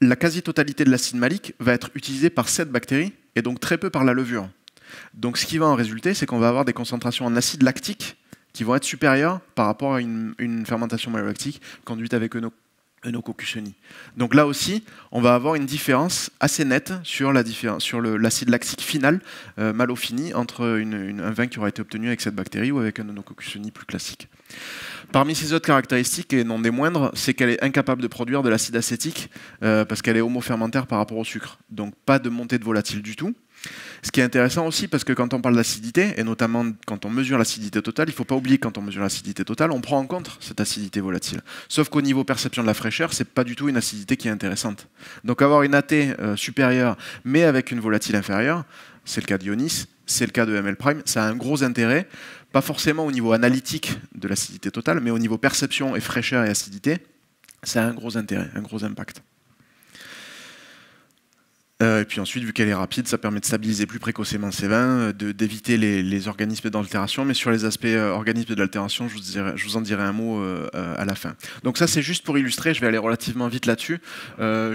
la quasi-totalité de l'acide malique va être utilisée par cette bactérie, et donc très peu par la levure. Donc ce qui va en résulter, c'est qu'on va avoir des concentrations en acide lactique qui vont être supérieures par rapport à une fermentation malolactique conduite avec Enococcus uni. Donc là aussi, on va avoir une différence assez nette sur l'acide lactique final, malo fini, entre un vin qui aura été obtenu avec cette bactérie ou avec un Enococcus uni plus classique. Parmi ces autres caractéristiques, et non des moindres, c'est qu'elle est incapable de produire de l'acide acétique parce qu'elle est homofermentaire par rapport au sucre. Donc pas de montée de volatile du tout. Ce qui est intéressant aussi, parce que quand on parle d'acidité, et notamment quand on mesure l'acidité totale, il ne faut pas oublier que quand on mesure l'acidité totale, on prend en compte cette acidité volatile. Sauf qu'au niveau perception de la fraîcheur, ce n'est pas du tout une acidité qui est intéressante. Donc avoir une AT supérieure, mais avec une volatile inférieure, c'est le cas d'Ionis, c'est le cas de ML', ça a un gros intérêt, pas forcément au niveau analytique de l'acidité totale, mais au niveau perception et fraîcheur et acidité, ça a un gros intérêt, un gros impact. Et puis ensuite, vu qu'elle est rapide, ça permet de stabiliser plus précocement ces vins, d'éviter les organismes d'altération. Mais sur les aspects organismes d'altération, je vous en dirai un mot à la fin. Donc ça, c'est juste pour illustrer. Je vais aller relativement vite là-dessus,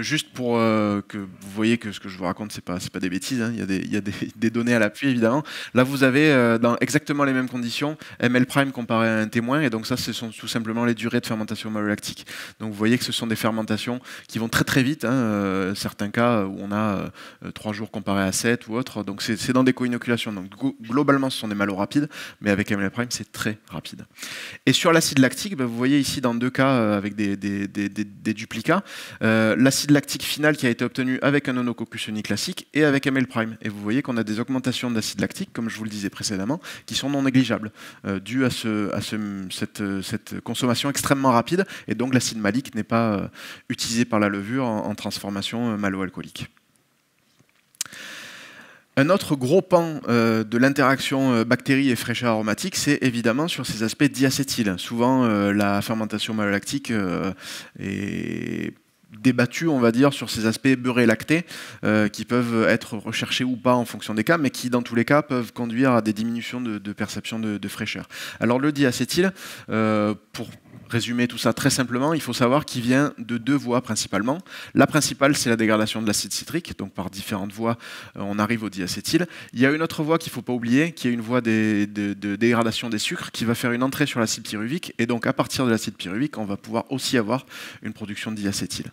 juste pour que vous voyez que ce que je vous raconte, c'est pas des bêtises. Hein. Il y a des données à l'appui, évidemment. Là, vous avez dans exactement les mêmes conditions ML' comparé à un témoin. Et donc ça, ce sont tout simplement les durées de fermentation malolactique. Donc vous voyez que ce sont des fermentations qui vont très très vite. Hein. Certains cas où on a 3 jours comparé à 7 ou autre, donc c'est dans des co-inoculations. Donc globalement, ce sont des malos rapides, mais avec ML', c'est très rapide. Et sur l'acide lactique, vous voyez ici dans 2 cas avec des duplicats, l'acide lactique final qui a été obtenu avec un Enococcus uni classique et avec ML'. Et vous voyez qu'on a des augmentations d'acide lactique, comme je vous le disais précédemment, qui sont non négligeables, dues à cette consommation extrêmement rapide, et donc l'acide malique n'est pas utilisé par la levure en transformation malo-alcoolique. Un autre gros pan de l'interaction bactéries et fraîcheur aromatique, c'est évidemment sur ces aspects diacétyles. Souvent, la fermentation malolactique est débattue, on va dire, sur ces aspects beurrés lactés qui peuvent être recherchés ou pas en fonction des cas, mais qui, dans tous les cas, peuvent conduire à des diminutions de perception de fraîcheur. Alors, le diacétyle, pour résumer tout ça très simplement, il faut savoir qu'il vient de 2 voies principalement. La principale, c'est la dégradation de l'acide citrique, donc par différentes voies, on arrive au diacétyle. Il y a une autre voie qu'il ne faut pas oublier, qui est une voie de dégradation des sucres, qui va faire une entrée sur l'acide pyruvique, et donc à partir de l'acide pyruvique, on va pouvoir aussi avoir une production de diacétyle.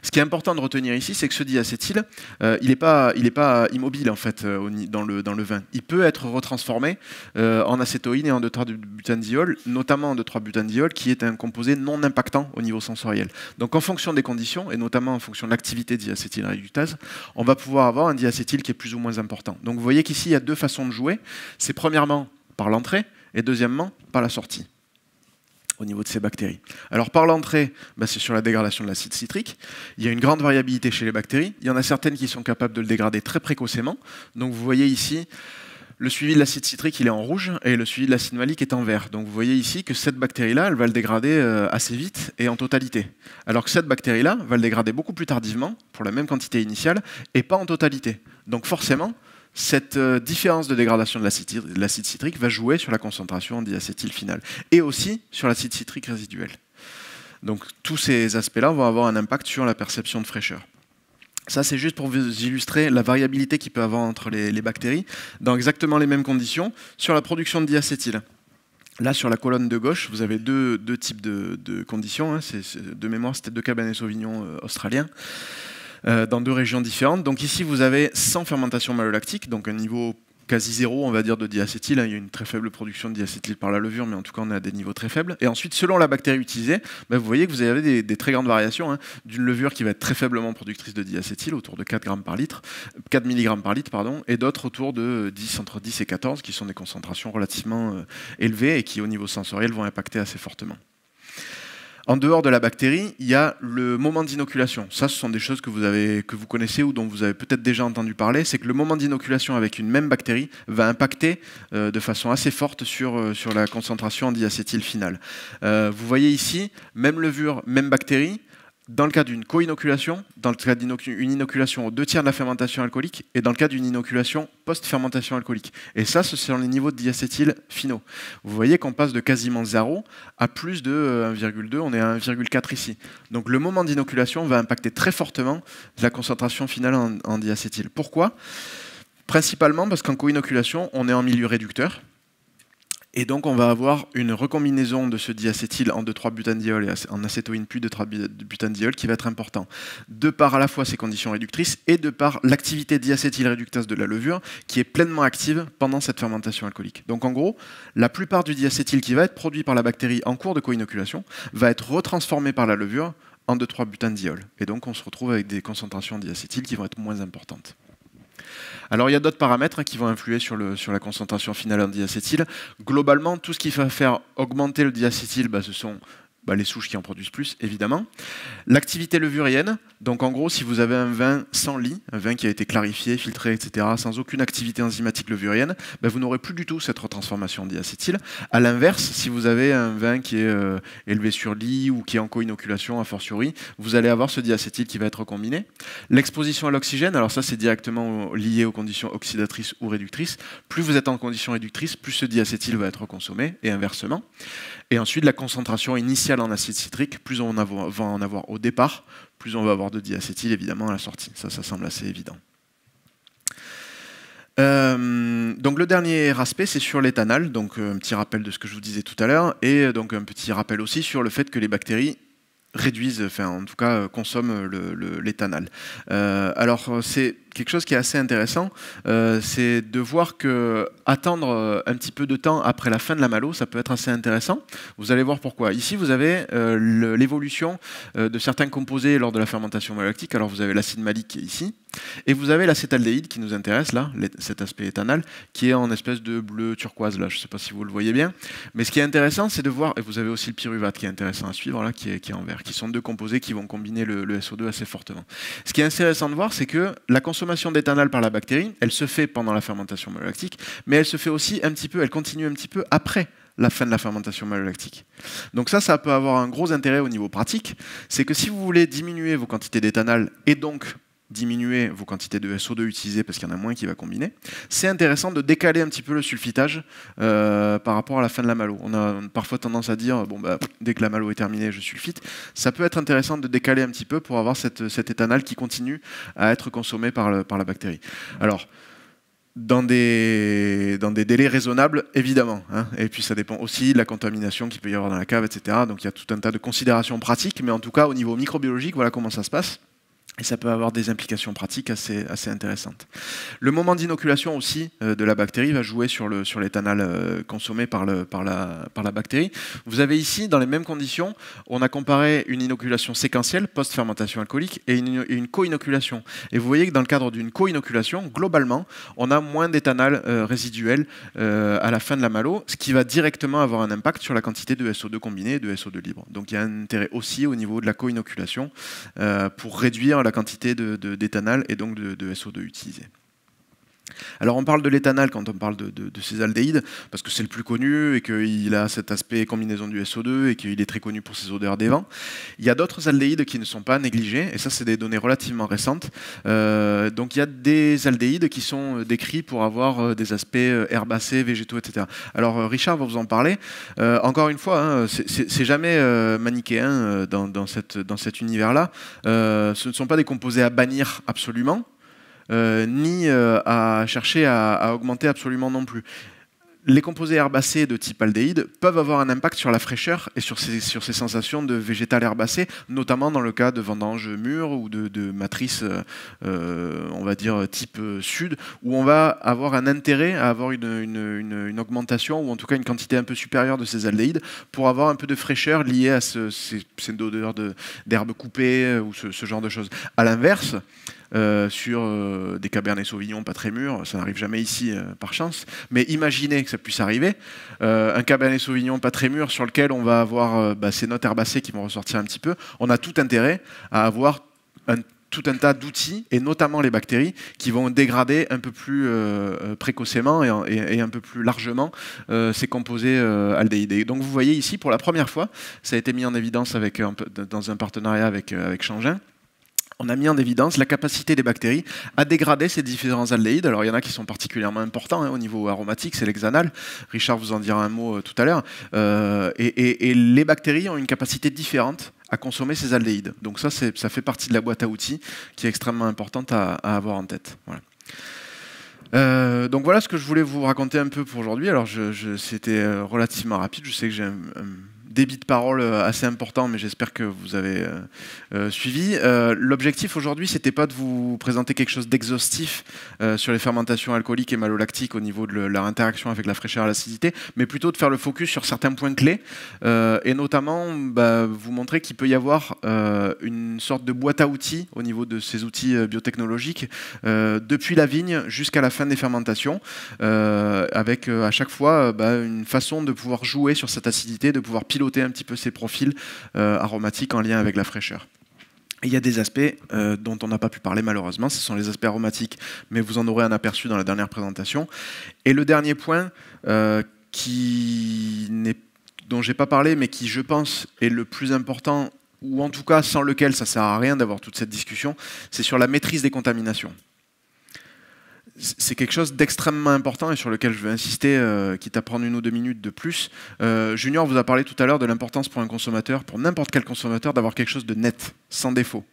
Ce qui est important de retenir ici, c'est que ce diacétyle, il n'est pas immobile en fait dans le vin. Il peut être retransformé en acétoïne et en 2,3-butanediol, notamment en 2,3-butanediol, qui est un composé non impactant au niveau sensoriel. Donc en fonction des conditions, et notamment en fonction de l'activité diacétylréductase, on va pouvoir avoir un diacétyle qui est plus ou moins important. Donc vous voyez qu'ici, il y a 2 façons de jouer. C'est premièrement par l'entrée, et deuxièmement par la sortie. au niveau de ces bactéries. Alors par l'entrée, c'est sur la dégradation de l'acide citrique. Il y a une grande variabilité chez les bactéries. Il y en a certaines qui sont capables de le dégrader très précocement. Donc vous voyez ici, le suivi de l'acide citrique, il est en rouge, et le suivi de l'acide malique est en vert. Donc vous voyez ici que cette bactérie-là, elle va le dégrader assez vite et en totalité. Alors que cette bactérie-là va le dégrader beaucoup plus tardivement, pour la même quantité initiale, et pas en totalité. Donc forcément, cette différence de dégradation de l'acide citrique va jouer sur la concentration en diacétyl final et aussi sur l'acide citrique résiduel. Donc tous ces aspects-là vont avoir un impact sur la perception de fraîcheur. Ça, c'est juste pour vous illustrer la variabilité qu'il peut y avoir entre les bactéries dans exactement les mêmes conditions sur la production de diacétyl. Là, sur la colonne de gauche, vous avez deux types de conditions. Hein. De mémoire, c'était 2 Cabernet Sauvignon australiens. Dans 2 régions différentes. Donc ici, vous avez sans fermentation malolactique, donc un niveau quasi zéro, on va dire, de diacétyl. Il y a une très faible production de diacétyl par la levure, mais en tout cas, on est à des niveaux très faibles. Et ensuite, selon la bactérie utilisée, vous voyez que vous avez des très grandes variations, hein, d'une levure qui va être très faiblement productrice de diacétyl, autour de 4 mg par litre, et d'autres autour de entre 10 et 14, qui sont des concentrations relativement élevées et qui, au niveau sensoriel, vont impacter assez fortement. En dehors de la bactérie, il y a le moment d'inoculation. Ça, ce sont des choses que vous connaissez ou dont vous avez peut-être déjà entendu parler. C'est que le moment d'inoculation avec une même bactérie va impacter de façon assez forte sur la concentration en diacétyl final. Vous voyez ici, même levure, même bactérie. Dans le cas d'une co-inoculation, dans le cas d'une inoculation aux 2/3 de la fermentation alcoolique et dans le cas d'une inoculation post-fermentation alcoolique. Et ça, ce sont les niveaux de diacétyl finaux. Vous voyez qu'on passe de quasiment 0 à plus de 1,2, on est à 1,4 ici. Donc le moment d'inoculation va impacter très fortement la concentration finale en diacétyl. Pourquoi ? Principalement parce qu'en co-inoculation, on est en milieu réducteur. Et donc, on va avoir une recombinaison de ce diacétyl en 2,3-butanediol et en acétoïne plus 2,3-butanediol qui va être important, de par à la fois ces conditions réductrices et de par l'activité diacétyl réductase de la levure qui est pleinement active pendant cette fermentation alcoolique. Donc, en gros, la plupart du diacétyl qui va être produit par la bactérie en cours de co-inoculation va être retransformé par la levure en 2,3-butanediol. Et donc, on se retrouve avec des concentrations en diacétyl qui vont être moins importantes. Alors il y a d'autres paramètres qui vont influer sur la concentration finale en diacétyl. Globalement, tout ce qui va faire augmenter le diacétyl, ce sont les souches qui en produisent plus, évidemment. L'activité levurienne, donc en gros, si vous avez un vin sans lit, un vin qui a été clarifié, filtré, etc., sans aucune activité enzymatique levurienne, vous n'aurez plus du tout cette retransformation en diacétyl. À l'inverse, si vous avez un vin qui est élevé sur lit ou qui est en co-inoculation, a fortiori, vous allez avoir ce diacétyl qui va être recombiné. L'exposition à l'oxygène, alors ça c'est directement lié aux conditions oxydatrices ou réductrices. Plus vous êtes en condition réductrice, plus ce diacétyl va être consommé, et inversement. Et ensuite, la concentration initiale en acide citrique, plus on va en avoir au départ, plus on va avoir de diacétyl évidemment à la sortie. Ça semble assez évident. Donc le dernier aspect, c'est sur l'éthanol, donc un petit rappel de ce que je vous disais tout à l'heure, et donc un petit rappel aussi sur le fait que les bactéries réduisent, en tout cas consomment l'éthanol. Alors c'est quelque chose qui est assez intéressant, c'est de voir que attendre un petit peu de temps après la fin de la malo, ça peut être assez intéressant. Vous allez voir pourquoi. Ici, vous avez l'évolution de certains composés lors de la fermentation malolactique. Alors vous avez l'acide malique qui est ici, et vous avez l'acétaldéhyde qui nous intéresse là, cet aspect éthanol, qui est en espèce de bleu turquoise là. Je ne sais pas si vous le voyez bien, mais ce qui est intéressant, c'est de voir, et vous avez aussi le pyruvate qui est intéressant à suivre là, qui est en vert, qui sont 2 composés qui vont combiner le SO2 assez fortement. Ce qui est intéressant de voir, c'est que la consommation d'éthanol par la bactérie, elle se fait pendant la fermentation malolactique, mais elle se fait aussi elle continue un petit peu après la fin de la fermentation malolactique. Donc ça peut avoir un gros intérêt au niveau pratique, c'est que si vous voulez diminuer vos quantités d'éthanol et donc diminuer vos quantités de SO2 utilisées parce qu'il y en a moins qui va combiner, c'est intéressant de décaler un petit peu le sulfitage par rapport à la fin de la malo. On a parfois tendance à dire dès que la malo est terminée, je sulfite. Ça peut être intéressant de décaler un petit peu pour avoir cet éthanol qui continue à être consommé par la bactérie. Alors, dans des délais raisonnables, évidemment. Hein. Et puis ça dépend aussi de la contamination qu'il peut y avoir dans la cave, etc. Donc il y a tout un tas de considérations pratiques, mais en tout cas, au niveau microbiologique, voilà comment ça se passe. Et ça peut avoir des implications pratiques assez intéressantes. Le moment d'inoculation aussi de la bactérie va jouer sur l'éthanol consommé par la bactérie. Vous avez ici, dans les mêmes conditions, on a comparé une inoculation séquentielle, post-fermentation alcoolique, et une co-inoculation. Et vous voyez que dans le cadre d'une co-inoculation, globalement, on a moins d'éthanol résiduel à la fin de la malo, ce qui va directement avoir un impact sur la quantité de SO2 combiné et de SO2 libre. Donc il y a un intérêt aussi au niveau de la co-inoculation pour réduire la quantité d'éthanol et donc de SO2 utilisé. Alors on parle de l'éthanol quand on parle de ces aldéhydes, parce que c'est le plus connu et qu'il a cet aspect combinaison du SO2 et qu'il est très connu pour ses odeurs des vents. Il y a d'autres aldéhydes qui ne sont pas négligés, et ça c'est des données relativement récentes. Donc il y a des aldéhydes qui sont décrits pour avoir des aspects herbacés, végétaux, etc. Alors Richard va vous en parler. Encore une fois, hein, c'est jamais manichéen dans cet univers-là. Ce ne sont pas des composés à bannir absolument. Ni à chercher à augmenter absolument non plus. Les composés herbacés de type aldéhyde peuvent avoir un impact sur la fraîcheur et sur ces sensations de végétal herbacé, notamment dans le cas de vendanges mûres ou de matrices, on va dire, type sud, où on va avoir un intérêt à avoir une augmentation, ou en tout cas une quantité un peu supérieure de ces aldéhydes, pour avoir un peu de fraîcheur liée à ces odeurs d'herbes coupées ou ce genre de choses. À l'inverse, sur des Cabernet Sauvignon pas très mûrs, ça n'arrive jamais ici par chance, mais imaginez que ça puisse arriver, un Cabernet Sauvignon pas très mûr sur lequel on va avoir ces notes herbacées qui vont ressortir un petit peu, on a tout intérêt à avoir tout un tas d'outils, et notamment les bactéries, qui vont dégrader un peu plus précocement et un peu plus largement ces composés aldéhydes. Donc vous voyez ici, pour la première fois, ça a été mis en évidence dans un partenariat avec Changin. On a mis en évidence la capacité des bactéries à dégrader ces différents aldéhydes. Alors il y en a qui sont particulièrement importants au niveau aromatique, c'est l'hexanal. Richard vous en dira un mot tout à l'heure. Et les bactéries ont une capacité différente à consommer ces aldéhydes. Donc ça fait partie de la boîte à outils qui est extrêmement importante à avoir en tête. Voilà. Donc voilà ce que je voulais vous raconter un peu pour aujourd'hui. Alors c'était relativement rapide. Je sais que j'ai un débit de parole assez important, mais j'espère que vous avez suivi. L'objectif aujourd'hui, c'était pas de vous présenter quelque chose d'exhaustif sur les fermentations alcooliques et malolactiques au niveau de leur interaction avec la fraîcheur et l'acidité, mais plutôt de faire le focus sur certains points clés et notamment vous montrer qu'il peut y avoir une sorte de boîte à outils au niveau de ces outils biotechnologiques depuis la vigne jusqu'à la fin des fermentations, avec à chaque fois une façon de pouvoir jouer sur cette acidité, de pouvoir piloter un petit peu ces profils aromatiques en lien avec la fraîcheur. Et il y a des aspects dont on n'a pas pu parler malheureusement, ce sont les aspects aromatiques, mais vous en aurez un aperçu dans la dernière présentation. Et le dernier point dont je n'ai pas parlé, mais qui je pense est le plus important, ou en tout cas sans lequel ça ne sert à rien d'avoir toute cette discussion, c'est sur la maîtrise des contaminations. C'est quelque chose d'extrêmement important et sur lequel je veux insister, quitte à prendre 1 ou 2 minutes de plus. Junior vous a parlé tout à l'heure de l'importance pour un consommateur, pour n'importe quel consommateur, d'avoir quelque chose de net, sans défaut.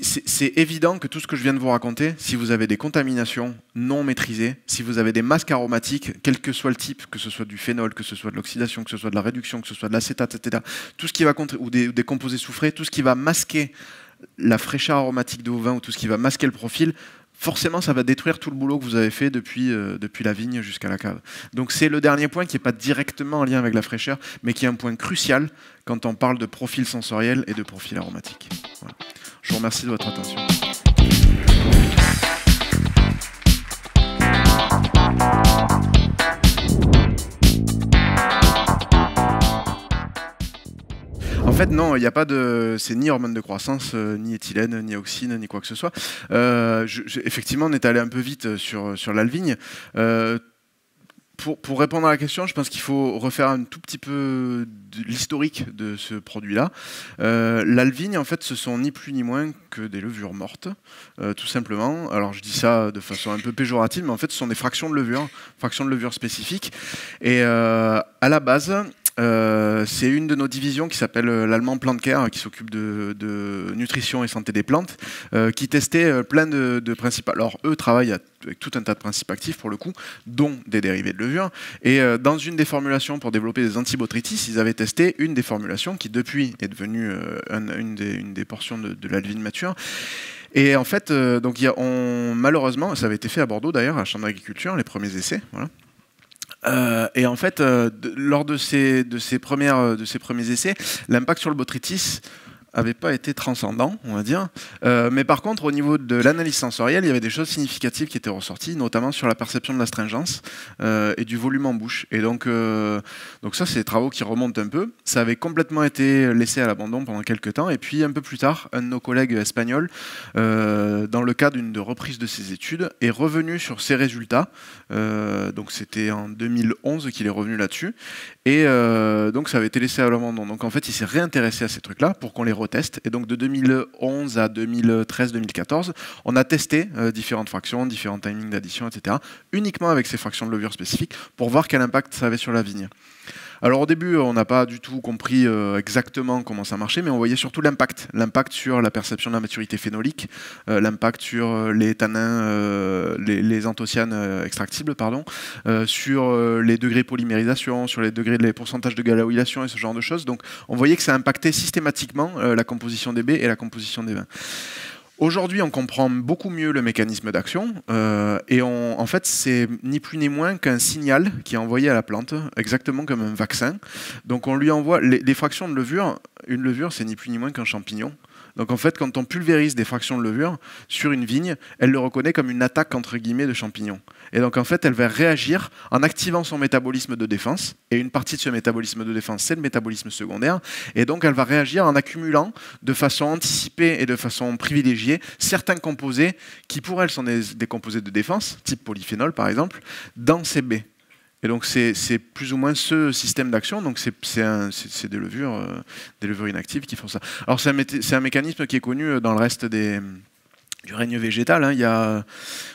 C'est évident que tout ce que je viens de vous raconter, si vous avez des contaminations non maîtrisées, si vous avez des masques aromatiques, quel que soit le type, que ce soit du phénol, que ce soit de l'oxydation, que ce soit de la réduction, que ce soit de l'acétate, etc., tout ce qui va ou des composés soufrés, tout ce qui va masquer la fraîcheur aromatique de vos vins ou tout ce qui va masquer le profil, forcément, ça va détruire tout le boulot que vous avez fait depuis la vigne jusqu'à la cave. Donc c'est le dernier point qui n'est pas directement en lien avec la fraîcheur, mais qui est un point crucial quand on parle de profil sensoriel et de profil aromatique. Voilà. Je vous remercie de votre attention. En fait, non, il n'y a pas de... C'est ni hormone de croissance, ni éthylène, ni auxine, ni quoi que ce soit. Effectivement, on est allé un peu vite sur l'alvigne. Pour répondre à la question, je pense qu'il faut refaire un tout petit peu l'historique de ce produit-là. L'alvigne, en fait, ce sont ni plus ni moins que des levures mortes, tout simplement. Alors, je dis ça de façon un peu péjorative, mais en fait, ce sont des fractions de levure spécifiques. Et à la base, C'est une de nos divisions qui s'appelle l'Allemand Plant Care, qui s'occupe de nutrition et santé des plantes, qui testait plein de principes. Alors eux travaillent avec tout un tas de principes actifs pour le coup, dont des dérivés de levure. Et dans une des formulations pour développer des antibotrytis, ils avaient testé une des formulations qui depuis est devenue une des portions de la levine mature. Et en fait, donc malheureusement, ça avait été fait à Bordeaux d'ailleurs, à la Chambre d'agriculture, les premiers essais. Voilà. Et en fait, lors de ces premiers essais, l'impact sur le botrytis n'avait pas été transcendant, on va dire. Mais par contre, au niveau de l'analyse sensorielle, il y avait des choses significatives qui étaient ressorties, notamment sur la perception de l'astringence et du volume en bouche. Et donc ça, c'est des travaux qui remontent un peu. Ça avait complètement été laissé à l'abandon pendant quelques temps. Et puis, un peu plus tard, un de nos collègues espagnols, dans le cadre d'une reprise de ses études, est revenu sur ces résultats. Donc, c'était en 2011 qu'il est revenu là-dessus. Et donc, ça avait été laissé à l'abandon. Donc, en fait, il s'est réintéressé à ces trucs-là pour qu'on les reteste. Et donc de 2011 à 2013-2014, on a testé différentes fractions, différents timings d'addition, etc., uniquement avec ces fractions de levure spécifiques pour voir quel impact ça avait sur la vigne. Alors au début, on n'a pas du tout compris exactement comment ça marchait, mais on voyait surtout l'impact sur la perception de la maturité phénolique, l'impact sur les tanins, les anthocyanes extractibles, pardon, sur les degrés de polymérisation, sur les pourcentages de galaoylation et ce genre de choses. Donc on voyait que ça impactait systématiquement la composition des baies et la composition des vins. Aujourd'hui, on comprend beaucoup mieux le mécanisme d'action et en fait, c'est ni plus ni moins qu'un signal qui est envoyé à la plante, exactement comme un vaccin. Donc on lui envoie les fractions de levure. Une levure, c'est ni plus ni moins qu'un champignon. Donc en fait, quand on pulvérise des fractions de levure sur une vigne, elle le reconnaît comme une attaque entre guillemets de champignon. Et donc en fait, elle va réagir en activant son métabolisme de défense. Et une partie de ce métabolisme de défense, c'est le métabolisme secondaire. Et donc elle va réagir en accumulant de façon anticipée et de façon privilégiée certains composés qui pour elle sont des composés de défense, type polyphénol par exemple, dans ces baies. Et donc c'est plus ou moins ce système d'action. Donc c'est des levures inactives qui font ça. Alors c'est un mécanisme qui est connu dans le reste du règne végétal. Il y a,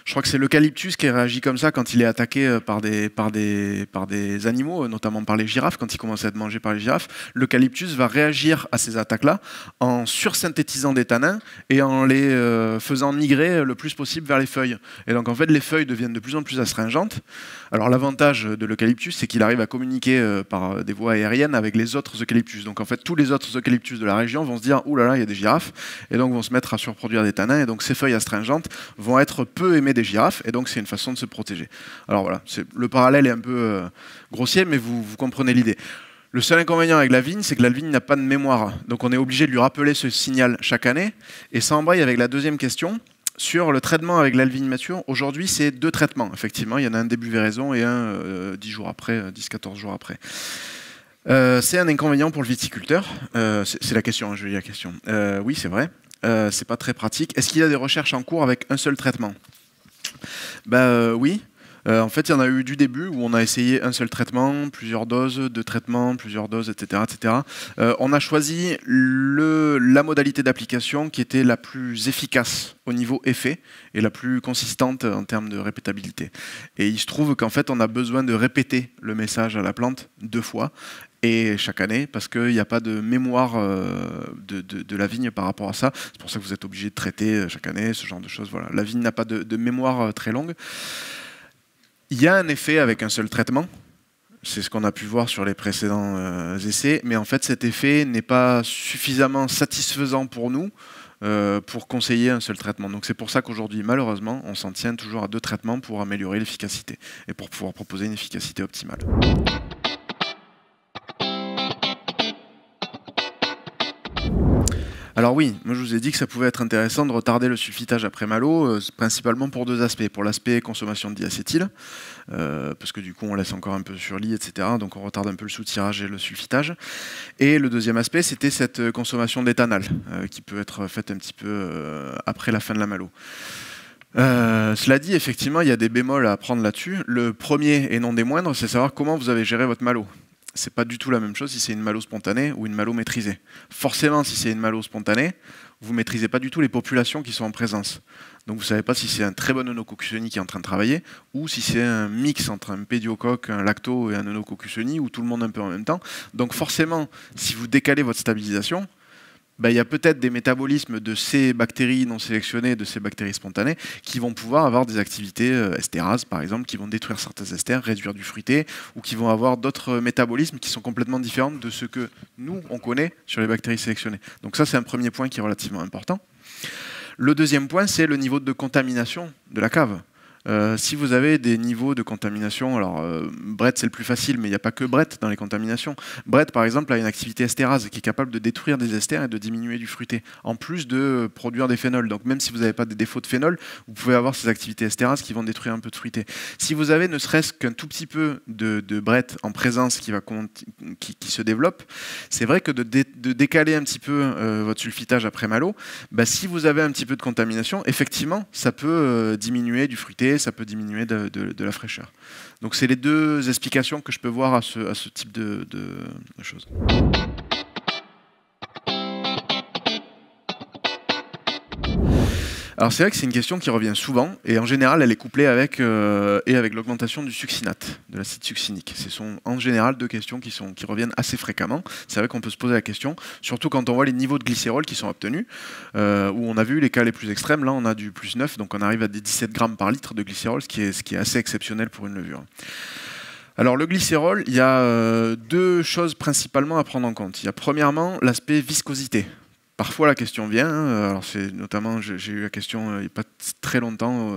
je crois que c'est l'eucalyptus qui réagit comme ça quand il est attaqué par des animaux, notamment par les girafes, quand il commence à être mangé par les girafes. L'eucalyptus va réagir à ces attaques-là en sursynthétisant des tanins et en les faisant migrer le plus possible vers les feuilles. Et donc en fait, les feuilles deviennent de plus en plus astringentes. Alors l'avantage de l'eucalyptus, c'est qu'il arrive à communiquer par des voies aériennes avec les autres eucalyptus. Donc en fait, tous les autres eucalyptus de la région vont se dire « Ouh là là, il y a des girafes », et donc vont se mettre à surproduire des tanins, et donc ces feuilles astringentes vont être peu aimées des girafes, et donc c'est une façon de se protéger. Alors voilà, le parallèle est un peu grossier, mais vous comprenez l'idée. Le seul inconvénient avec la vigne, c'est que la vigne n'a pas de mémoire. Donc on est obligé de lui rappeler ce signal chaque année, et ça embraye avec la deuxième question. Sur le traitement avec l'alvigne mature, aujourd'hui, c'est 2 traitements. Effectivement, il y en a un début véraison et un 10-14 jours après. C'est un inconvénient pour le viticulteur. C'est la question, je lis la question. Oui, c'est vrai. C'est pas très pratique. Est-ce qu'il y a des recherches en cours avec un seul traitement ? Oui. En fait, il y en a eu du début où on a essayé un seul traitement, plusieurs doses, 2 traitements, plusieurs doses, etc. etc. On a choisi la modalité d'application qui était la plus efficace au niveau effet et la plus consistante en termes de répétabilité. Et il se trouve qu'en fait, on a besoin de répéter le message à la plante 2 fois. Et chaque année, parce qu'il n'y a pas de mémoire de la vigne par rapport à ça. C'est pour ça que vous êtes obligé de traiter chaque année, ce genre de choses. Voilà. La vigne n'a pas de mémoire très longue. Il y a un effet avec un seul traitement, c'est ce qu'on a pu voir sur les précédents essais, mais en fait cet effet n'est pas suffisamment satisfaisant pour nous pour conseiller un seul traitement. Donc c'est pour ça qu'aujourd'hui, malheureusement, on s'en tient toujours à 2 traitements pour améliorer l'efficacité et pour pouvoir proposer une efficacité optimale. Alors oui, moi je vous ai dit que ça pouvait être intéressant de retarder le sulfitage après malo, principalement pour 2 aspects. Pour l'aspect consommation de diacétyl, parce que du coup on laisse encore un peu sur lit, etc. Donc on retarde un peu le soutirage et le sulfitage. Et le deuxième aspect, c'était cette consommation d'éthanol, qui peut être faite un petit peu après la fin de la malo. Cela dit, effectivement, il y a des bémols à prendre là-dessus. Le premier, et non des moindres, c'est savoir comment vous avez géré votre malo. c'est pas du tout la même chose si c'est une malo spontanée ou une malo maîtrisée. Forcément, si c'est une malo spontanée, vous ne maîtrisez pas du tout les populations qui sont en présence. Donc vous ne savez pas si c'est un très bon œnococcus uni qui est en train de travailler ou si c'est un mix entre un pédiocoque, un lacto et un œnococcus uni ou tout le monde un peu en même temps. Donc forcément, si vous décalez votre stabilisation, il y a peut-être des métabolismes de ces bactéries non sélectionnées, de ces bactéries spontanées, qui vont pouvoir avoir des activités estérases, par exemple, qui vont détruire certains esters, réduire du fruité, ou qui vont avoir d'autres métabolismes qui sont complètement différents de ce que nous, on connaît sur les bactéries sélectionnées. Donc ça, c'est un premier point qui est relativement important. Le deuxième point, c'est le niveau de contamination de la cave. Si vous avez des niveaux de contamination, alors Brett c'est le plus facile, mais il n'y a pas que Brett dans les contaminations. Brett par exemple a une activité estérase qui est capable de détruire des esters et de diminuer du fruité, en plus de produire des phénols. Donc même si vous n'avez pas des défauts de phénol, vous pouvez avoir ces activités estérases qui vont détruire un peu de fruité. Si vous avez ne serait-ce qu'un tout petit peu de Brett en présence qui se développe, c'est vrai que de décaler un petit peu votre sulfitage après malo, si vous avez un petit peu de contamination, effectivement ça peut diminuer du fruité, ça peut diminuer de la fraîcheur. Donc c'est les deux explications que je peux voir à ce type de choses. Alors c'est vrai que c'est une question qui revient souvent et en général elle est couplée avec l'augmentation du succinate, de l'acide succinique. Ce sont en général deux questions qui reviennent assez fréquemment. C'est vrai qu'on peut se poser la question, surtout quand on voit les niveaux de glycérol qui sont obtenus, où on a vu les cas les plus extrêmes, là on a du plus 9, donc on arrive à des 17 grammes par litre de glycérol, ce qui est assez exceptionnel pour une levure. Alors le glycérol, il y a deux choses principalement à prendre en compte. Il y a premièrement l'aspect viscosité. Parfois la question vient, alors c'est notamment, j'ai eu la question il n'y a pas très longtemps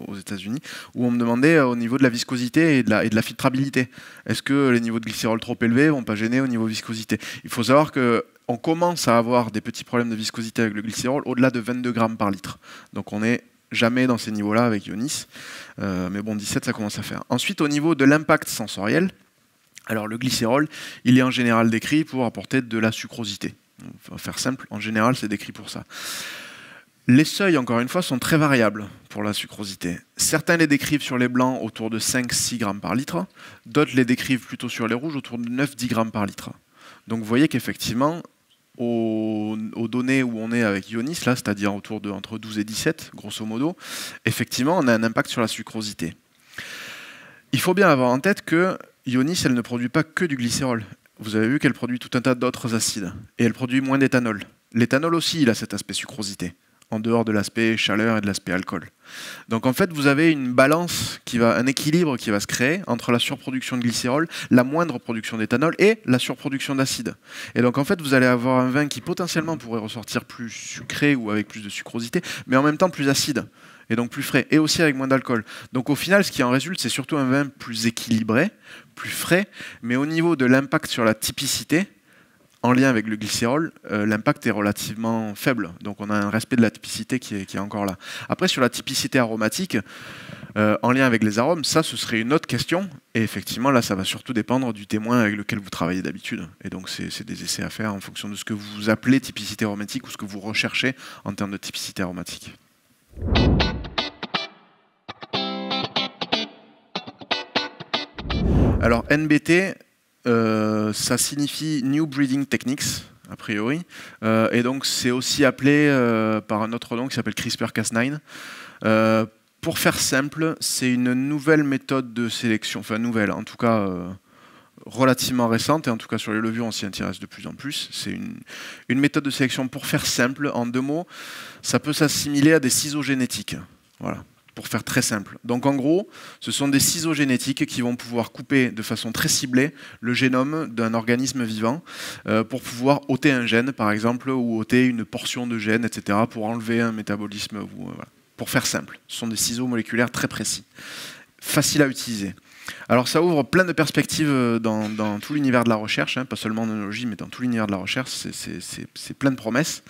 aux États-Unis, où on me demandait au niveau de la viscosité et de la filtrabilité. Est-ce que les niveaux de glycérol trop élevés ne vont pas gêner au niveau viscosité? Il faut savoir qu'on commence à avoir des petits problèmes de viscosité avec le glycérol au-delà de 22 grammes par litre. Donc on n'est jamais dans ces niveaux-là avec Ionis, mais bon 17 ça commence à faire. Ensuite au niveau de l'impact sensoriel, alors le glycérol, il est en général décrit pour apporter de la sucrosité. On va faire simple, en général c'est décrit pour ça. Les seuils, encore une fois, sont très variables pour la sucrosité. Certains les décrivent sur les blancs autour de 5-6 grammes par litre, d'autres les décrivent plutôt sur les rouges autour de 9-10 grammes par litre. Donc vous voyez qu'effectivement, aux données où on est avec Ionis, là, c'est-à-dire autour de entre 12 et 17, grosso modo, effectivement on a un impact sur la sucrosité. Il faut bien avoir en tête que Ionis, elle ne produit pas que du glycérol. Vous avez vu qu'elle produit tout un tas d'autres acides. Et elle produit moins d'éthanol. L'éthanol aussi, il a cet aspect sucrosité, en dehors de l'aspect chaleur et de l'aspect alcool. Donc en fait, vous avez une balance, un équilibre qui va se créer entre la surproduction de glycérol, la moindre production d'éthanol et la surproduction d'acide. Et donc en fait, vous allez avoir un vin qui potentiellement pourrait ressortir plus sucré ou avec plus de sucrosité, mais en même temps plus acide. Et donc plus frais, et aussi avec moins d'alcool. Donc au final, ce qui en résulte, c'est surtout un vin plus équilibré, plus frais, mais au niveau de l'impact sur la typicité, en lien avec le glycérol, l'impact est relativement faible. Donc on a un respect de la typicité qui est encore là. Après, sur la typicité aromatique, en lien avec les arômes, ça, ce serait une autre question. Et effectivement, là, ça va surtout dépendre du témoin avec lequel vous travaillez d'habitude. Et donc, c'est des essais à faire en fonction de ce que vous appelez typicité aromatique ou ce que vous recherchez en termes de typicité aromatique. Alors NBT, ça signifie New Breeding Techniques, a priori, et donc c'est aussi appelé par un autre nom qui s'appelle CRISPR-Cas9. Pour faire simple, c'est une nouvelle méthode de sélection, enfin nouvelle, en tout cas relativement récente, et en tout cas sur les levures on s'y intéresse de plus en plus. C'est une méthode de sélection, pour faire simple, en deux mots, ça peut s'assimiler à des ciseaux génétiques. Voilà. Pour faire très simple. Donc en gros, ce sont des ciseaux génétiques qui vont pouvoir couper de façon très ciblée le génome d'un organisme vivant pour pouvoir ôter un gène, par exemple, ou ôter une portion de gène, etc., pour enlever un métabolisme. Voilà. Pour faire simple, ce sont des ciseaux moléculaires très précis, faciles à utiliser. Alors ça ouvre plein de perspectives dans tout l'univers de la recherche, hein, pas seulement en œnologie, mais dans tout l'univers de la recherche, c'est plein de promesses.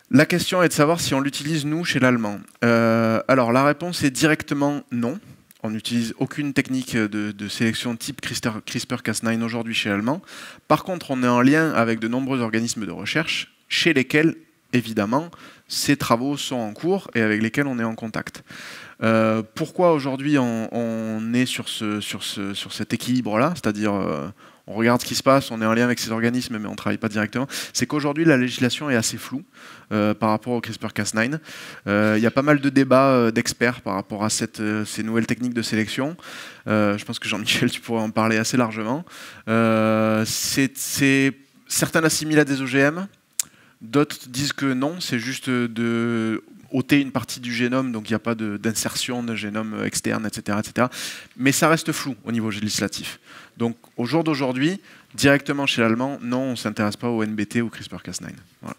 La question est de savoir si on l'utilise, nous, chez l'allemand. Alors, la réponse est directement non. On n'utilise aucune technique de sélection type CRISPR-Cas9 aujourd'hui chez l'allemand. Par contre, on est en lien avec de nombreux organismes de recherche chez lesquels, évidemment, ces travaux sont en cours et avec lesquels on est en contact. Pourquoi aujourd'hui on est sur cet équilibre-là, c'est-à-dire on regarde ce qui se passe, on est en lien avec ces organismes, mais on ne travaille pas directement, c'est qu'aujourd'hui, la législation est assez floue par rapport au CRISPR-Cas9. Il y a pas mal de débats d'experts par rapport à ces nouvelles techniques de sélection. Je pense que Jean-Michel, tu pourrais en parler assez largement. Certains l'assimilent à des OGM, d'autres disent que non, c'est juste de ôter une partie du génome, donc il n'y a pas d'insertion de génome externe, etc., etc. Mais ça reste flou au niveau législatif. Donc au jour d'aujourd'hui, directement chez l'Allemand, non, on ne s'intéresse pas au NBT ou CRISPR-Cas9. Voilà.